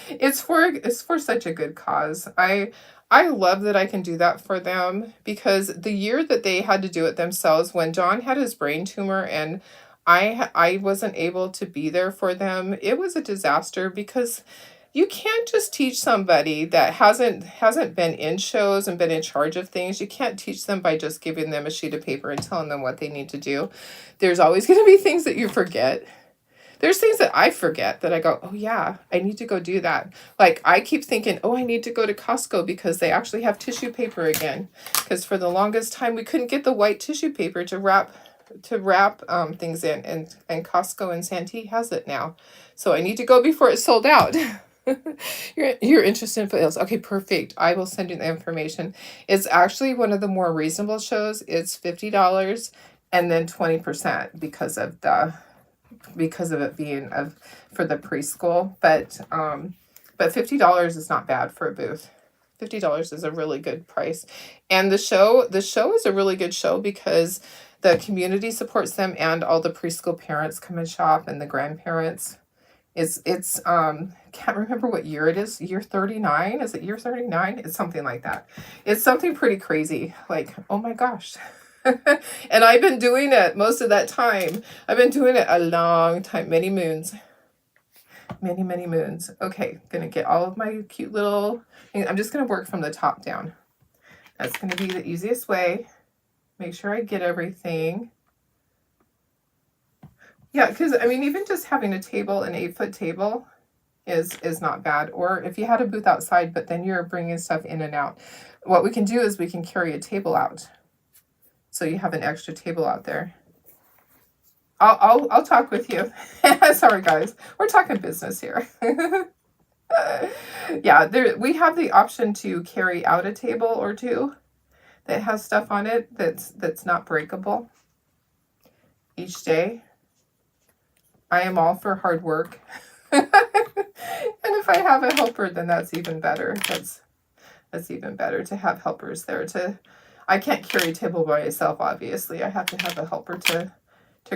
It's for such a good cause. I love that I can do that for them because the year that they had to do it themselves, when John had his brain tumor and I wasn't able to be there for them, it was a disaster because you can't just teach somebody that hasn't been in shows and been in charge of things. You can't teach them by just giving them a sheet of paper and telling them what they need to do. There's always going to be things that you forget. There's things that I forget that I go, oh yeah, I need to go do that. Like I keep thinking, oh, I need to go to Costco because they actually have tissue paper again. Because for the longest time we couldn't get the white tissue paper to wrap things in, and Costco and Santee has it now. So I need to go before it's sold out. You're interested in foothills. Okay, perfect. I will send you the information. It's actually one of the more reasonable shows. It's $50 and then 20% because of it being for the preschool. But $50 is not bad for a booth. $50 is a really good price. And the show is a really good show because the community supports them and all the preschool parents come and shop and the grandparents. It's can't remember what year it is. Year 39? Is it year 39? It's something like that. It's something pretty crazy. Like, oh my gosh. And I've been doing it most of that time. I've been doing it a long time, many moons. Many, many moons. Okay, gonna get all of my cute little things. I'm just gonna work from the top down. That's gonna be the easiest way. Make sure I get everything. Yeah, because I mean, even just having a table, an 8-foot table is not bad. Or if you had a booth outside, but then you're bringing stuff in and out. What we can do is we can carry a table out. So you have an extra table out there. I'll talk with you. Sorry, guys. We're talking business here. Yeah, we have the option to carry out a table or two that has stuff on it that's not breakable. each day. I am all for hard work. And if I have a helper, then that's even better. That's even better to have helpers there. I can't carry a table by myself, obviously. I have to have a helper to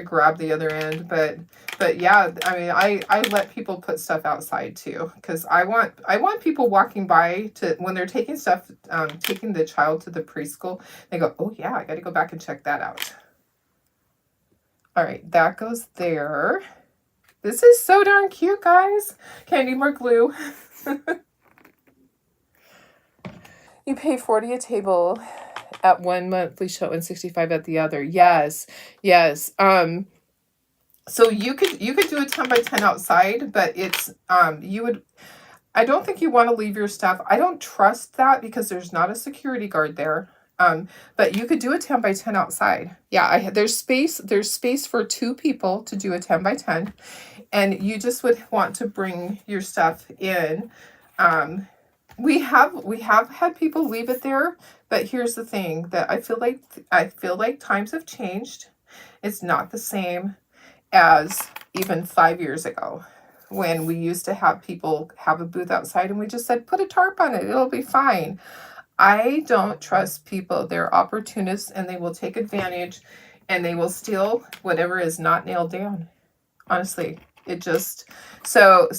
grab the other end. But yeah, I mean, I let people put stuff outside too, because I want people walking by to, when they're taking stuff, taking the child to the preschool, they go, oh yeah, I got to go back and check that out. All right, that goes there. This is so darn cute, guys. Okay, I need more glue. You pay $40 a table at one monthly show and $65 at the other. Yes. So you could do a 10 by 10 outside, but it's I don't think you want to leave your stuff. I don't trust that because there's not a security guard there. But you could do a 10 by 10 outside. Yeah, there's space for 2 people to do a 10 by 10, and you just would want to bring your stuff in. We have had people leave it there, but here's the thing that I feel like times have changed. It's not the same as even 5 years ago, when we used to have people have a booth outside and we just said, put a tarp on it, it'll be fine. I don't trust people. They're opportunists and they will take advantage and they will steal whatever is not nailed down. Honestly, it just, so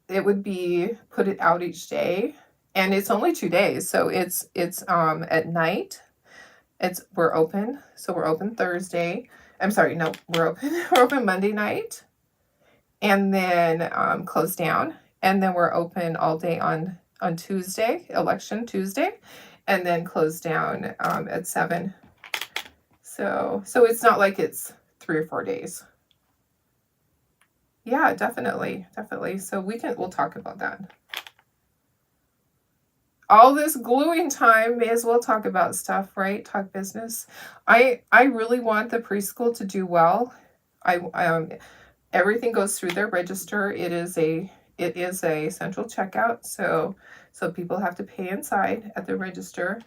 it would be put it out each day, and it's only 2 days. So it's at night. We're open. So we're open Thursday. I'm sorry. No, we're open Monday night, and then close down, and then we're open all day on Tuesday, election Tuesday, and then close down at 7. So it's not like it's 3 or 4 days. Yeah, definitely. So we'll talk about that. All this gluing time, may as well talk about stuff, right? Talk business. I really want the preschool to do well. Everything goes through their register. It is a central checkout, so people have to pay inside at the register.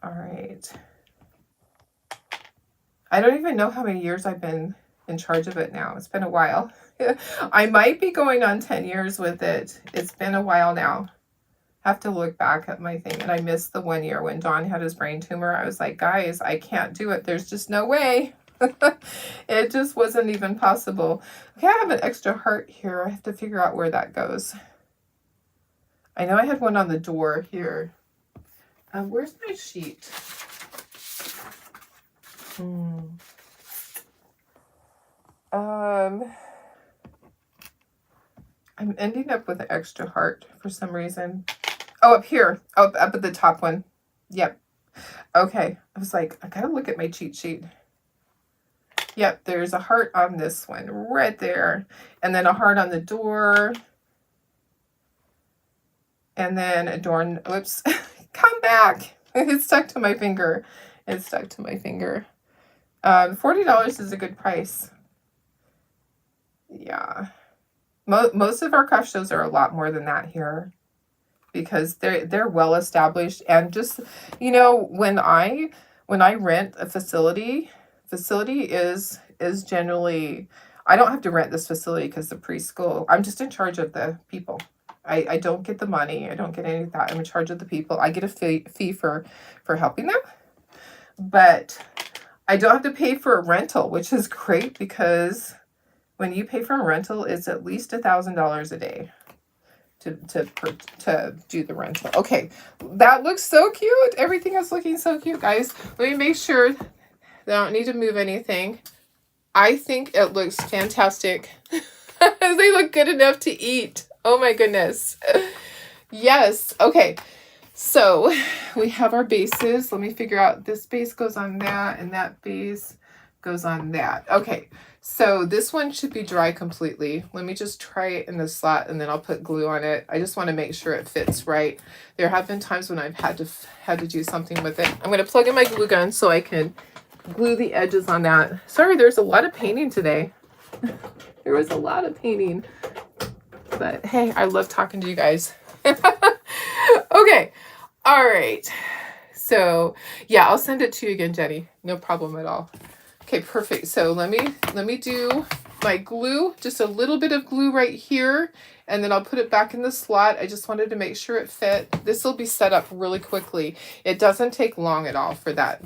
All right. I don't even know how many years I've been in charge of it now. It's been a while. I might be going on 10 years with it. It's been a while now. Have to look back at my thing. And I missed the 1 year when Don had his brain tumor. I was like, guys, I can't do it. There's just no way. It just wasn't even possible. Okay, I have an extra heart here. I have to figure out where that goes. I know I had one on the door here. Where's my sheet? I'm ending up with an extra heart for some reason. Oh, up here. Oh, up at the top one. Yep. Okay. I was like, I gotta look at my cheat sheet. Yep, there's a heart on this one right there. And then a heart on the door. And then a door. Oops. Come back. It's stuck to my finger. $40 is a good price. Yeah. Most of our craft shows are a lot more than that here, because they're well established. And just, when I rent a facility is generally, I don't have to rent this facility because the preschool, I'm just in charge of the people. I don't get the money. I don't get any of that. I'm in charge of the people. I get a fee for helping them, but I don't have to pay for a rental, which is great, because when you pay for a rental, it's at least $1,000 a day to do the rental. Okay, that looks so cute. Everything is looking so cute, guys. Let me make sure that I don't need to move anything. I think it looks fantastic. They look good enough to eat. Oh my goodness. Yes. Okay. So we have our bases. Let me figure out, this base goes on that, and that base goes on that. Okay. So this one should be dry completely. Let me just try it in the slot, and then I'll put glue on it. I just want to make sure it fits right. There have been times when I've had to do something with it. I'm going to plug in my glue gun so I can glue the edges on that. Sorry, there's a lot of painting today. There was a lot of painting. But hey, I love talking to you guys. Okay. All right. So yeah, I'll send it to you again, Jenny. No problem at all. Okay, perfect. So let me do my glue, just a little bit of glue right here, and then I'll put it back in the slot. I just wanted to make sure it fit. This will be set up really quickly. It doesn't take long at all for that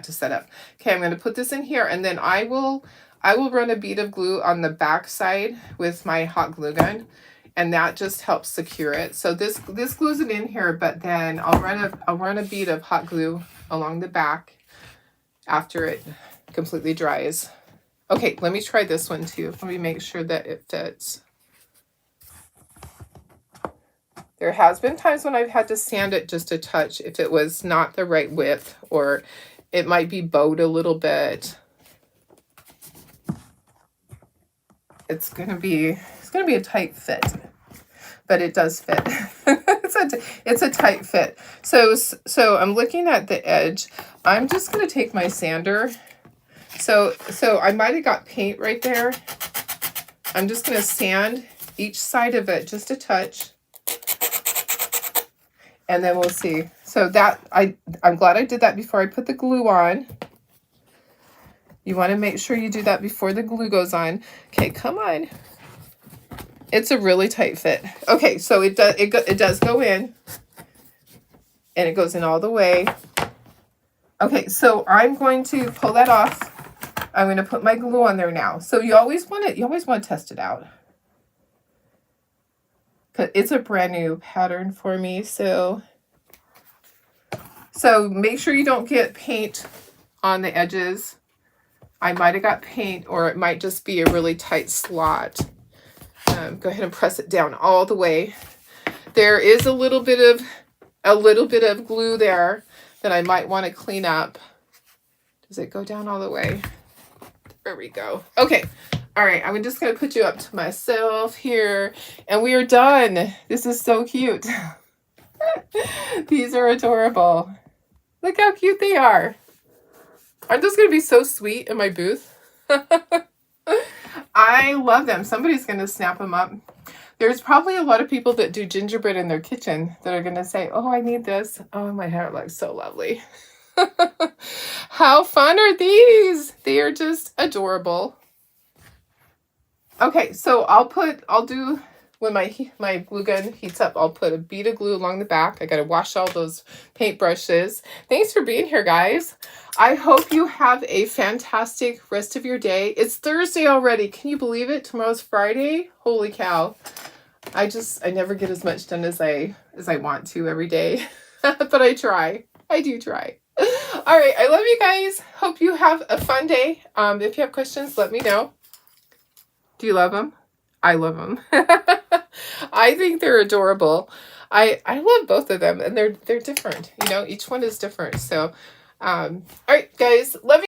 to set up. Okay, I'm going to put this in here, and then I will run a bead of glue on the back side with my hot glue gun, and that just helps secure it. So this glues it in here, but then I'll run a bead of hot glue along the back after it completely dries. Okay, let me try this one too. Let me make sure that it fits. There has been times when I've had to sand it just a touch if it was not the right width, or it might be bowed a little bit. It's gonna be a tight fit, but it does fit. It's a tight fit. So I'm looking at the edge. I'm just gonna take my sander. So I might have got paint right there. I'm just gonna sand each side of it just a touch, and then we'll see. So that I'm glad I did that before I put the glue on. You want to make sure you do that before the glue goes on. Okay, come on. It's a really tight fit. Okay, so it does go in, and it goes in all the way. Okay, so I'm going to pull that off. I'm going to put my glue on there now. So you always want to test it out. It's a brand new pattern for me, so make sure you don't get paint on the edges. I might have got paint, or it might just be a really tight slot. Go ahead and press it down all the way. There is a little bit of glue there that I might want to clean up. Does it go down all the way? There we go. Okay. All right. I'm just going to put you up to myself here, and we are done. This is so cute. These are adorable. Look how cute they are. Aren't those going to be so sweet in my booth? I love them. Somebody's going to snap them up. There's probably a lot of people that do gingerbread in their kitchen that are going to say, oh, I need this. Oh, my hair looks so lovely. How fun are these? They are just adorable. Okay, so I'll do, when my glue gun heats up, I'll put a bead of glue along the back. I got to wash all those paintbrushes. Thanks for being here, guys. I hope you have a fantastic rest of your day. It's Thursday already. Can you believe it? Tomorrow's Friday. Holy cow. I never get as much done as I want to every day. But I try. I do try. All right. I love you guys. Hope you have a fun day. If you have questions, let me know. Do you love them? I love them. I think they're adorable. I love both of them, and they're different. You know, each one is different. So, all right, guys, love you.